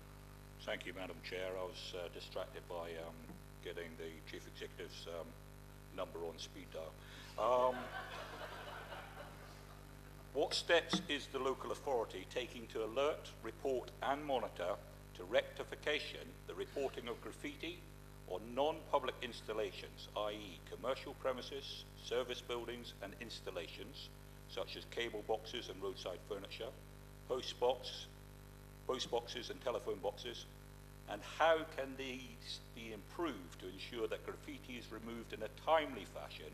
Speaker 22: Thank you, Madam Chair. I was distracted by getting the Chief Executive's number on speed dial. What steps is the local authority taking to alert, report and monitor to rectification the reporting of graffiti on non-public installations, i.e. commercial premises, service buildings and installations, such as cable boxes and roadside furniture, post boxes and telephone boxes, and how can these be improved to ensure that graffiti is removed in a timely fashion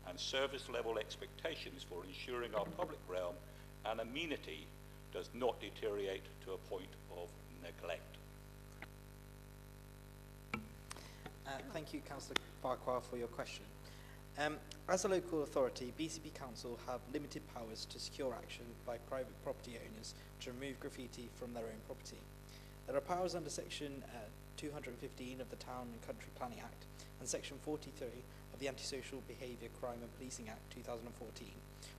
Speaker 22: and service level expectations for ensuring our public realm and amenity does not deteriorate to a point of neglect.
Speaker 7: Thank you, Councillor Farquhar, for your question. As a local authority, BCP Council have limited powers to secure action by private property owners to remove graffiti from their own property. There are powers under Section 215 of the Town and Country Planning Act and Section 43 of the Antisocial Behaviour, Crime and Policing Act 2014,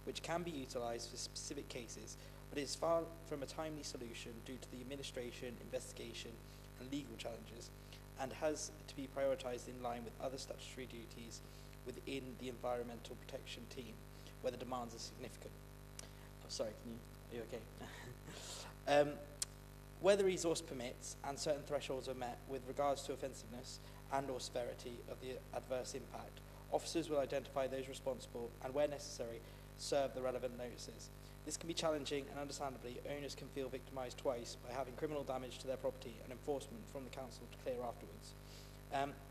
Speaker 7: which can be utilised for specific cases, but is far from a timely solution due to the administration, investigation and legal challenges, and has to be prioritised in line with other statutory duties within the environmental protection team, where the demands are significant. Oh, sorry, are you okay? Where the resource permits and certain thresholds are met with regards to offensiveness and or severity of the adverse impact, officers will identify those responsible and, where necessary, serve the relevant notices. This can be challenging, and understandably, owners can feel victimised twice by having criminal damage to their property and enforcement from the council to clear afterwards.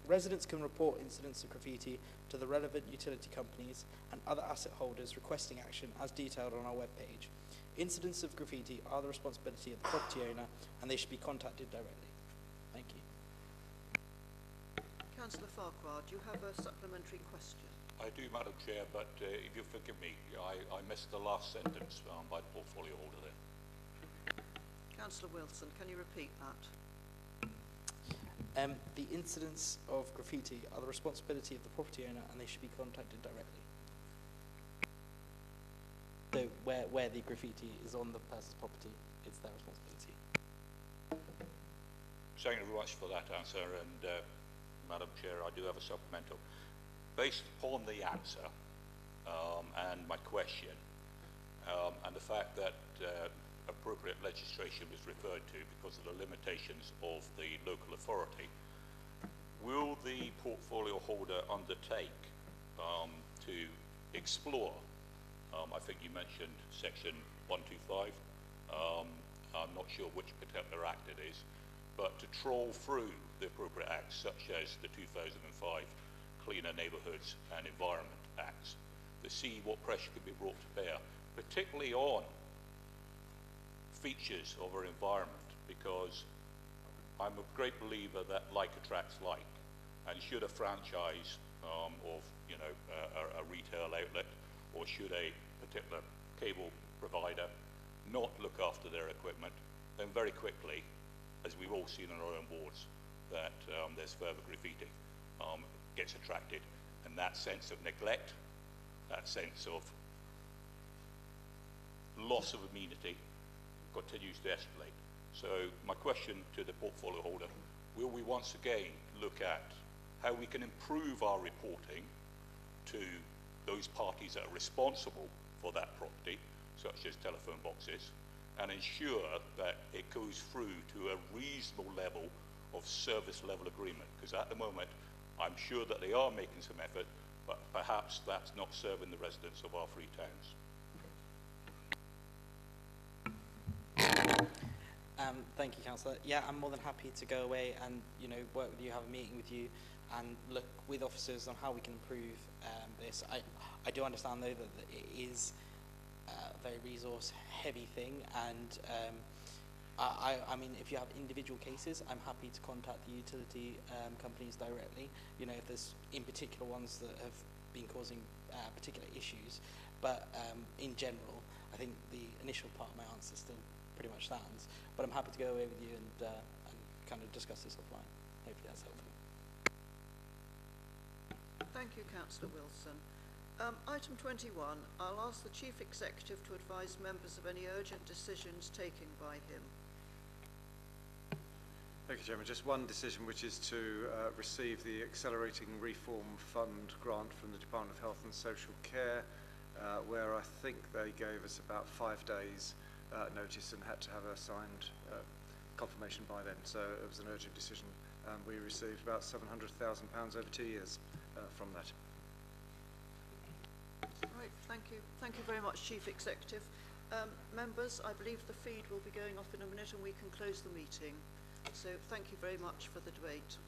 Speaker 7: Residents can report incidents of graffiti to the relevant utility companies and other asset holders requesting action as detailed on our webpage. Incidents of graffiti are the responsibility of the property owner and they should be contacted directly. Thank you.
Speaker 1: Councillor Farquhar, do you have a supplementary question?
Speaker 22: I do, Madam Chair, but if you forgive me, I missed the last sentence by the portfolio holder there.
Speaker 1: Councillor Wilson, can you repeat that?
Speaker 7: The incidents of graffiti are the responsibility of the property owner and they should be contacted directly. So where the graffiti is on the person's property, it's their responsibility.
Speaker 22: Thank you very much for that answer, and Madam Chair, I do have a supplemental. Based upon the answer and my question, and the fact that appropriate legislation was referred to because of the limitations of the local authority, will the portfolio holder undertake to explore, I think you mentioned section 125, I'm not sure which particular act it is, but to trawl through the appropriate acts such as the 2005 Cleaner Neighbourhoods and Environment Acts, to see what pressure can be brought to bear, particularly on features of our environment, because I'm a great believer that like attracts like, and should a franchise of a retail outlet, or should a particular cable provider not look after their equipment, then very quickly, as we've all seen on our own boards, that there's further graffiti gets attracted, and that sense of neglect, that sense of loss of amenity continues to escalate. So my question to the portfolio holder, will we once again look at how we can improve our reporting to those parties that are responsible for that property, such as telephone boxes, and ensure that it goes through to a reasonable level of service level agreement? Because at the moment, I'm sure that they are making some effort, but perhaps that's not serving the residents of our three towns.
Speaker 7: Thank you, Councillor. Yeah, I'm more than happy to go away and work with you, have a meeting with you, and look with officers on how we can improve this. I do understand though that it is a very resource-heavy thing, and I mean, if you have individual cases, I'm happy to contact the utility companies directly. If there's in particular ones that have been causing particular issues, but in general, I think the initial part of my answer still pretty much stands, but I'm happy to go away with you and kind of discuss this offline. Hopefully that's helpful.
Speaker 1: Thank you, Councillor Wilson. Item 21, I'll ask the Chief Executive to advise members of any urgent decisions taken by him.
Speaker 10: Thank you, Chairman. Just one decision, which is to receive the Accelerating Reform Fund grant from the Department of Health and Social Care, where I think they gave us about 5 days notice and had to have a signed confirmation by then. So it was an urgent decision. We received about £700,000 over 2 years from that.
Speaker 1: Right, thank you. Thank you very much, Chief Executive. Members, I believe the feed will be going off in a minute and we can close the meeting. So thank you very much for the debate.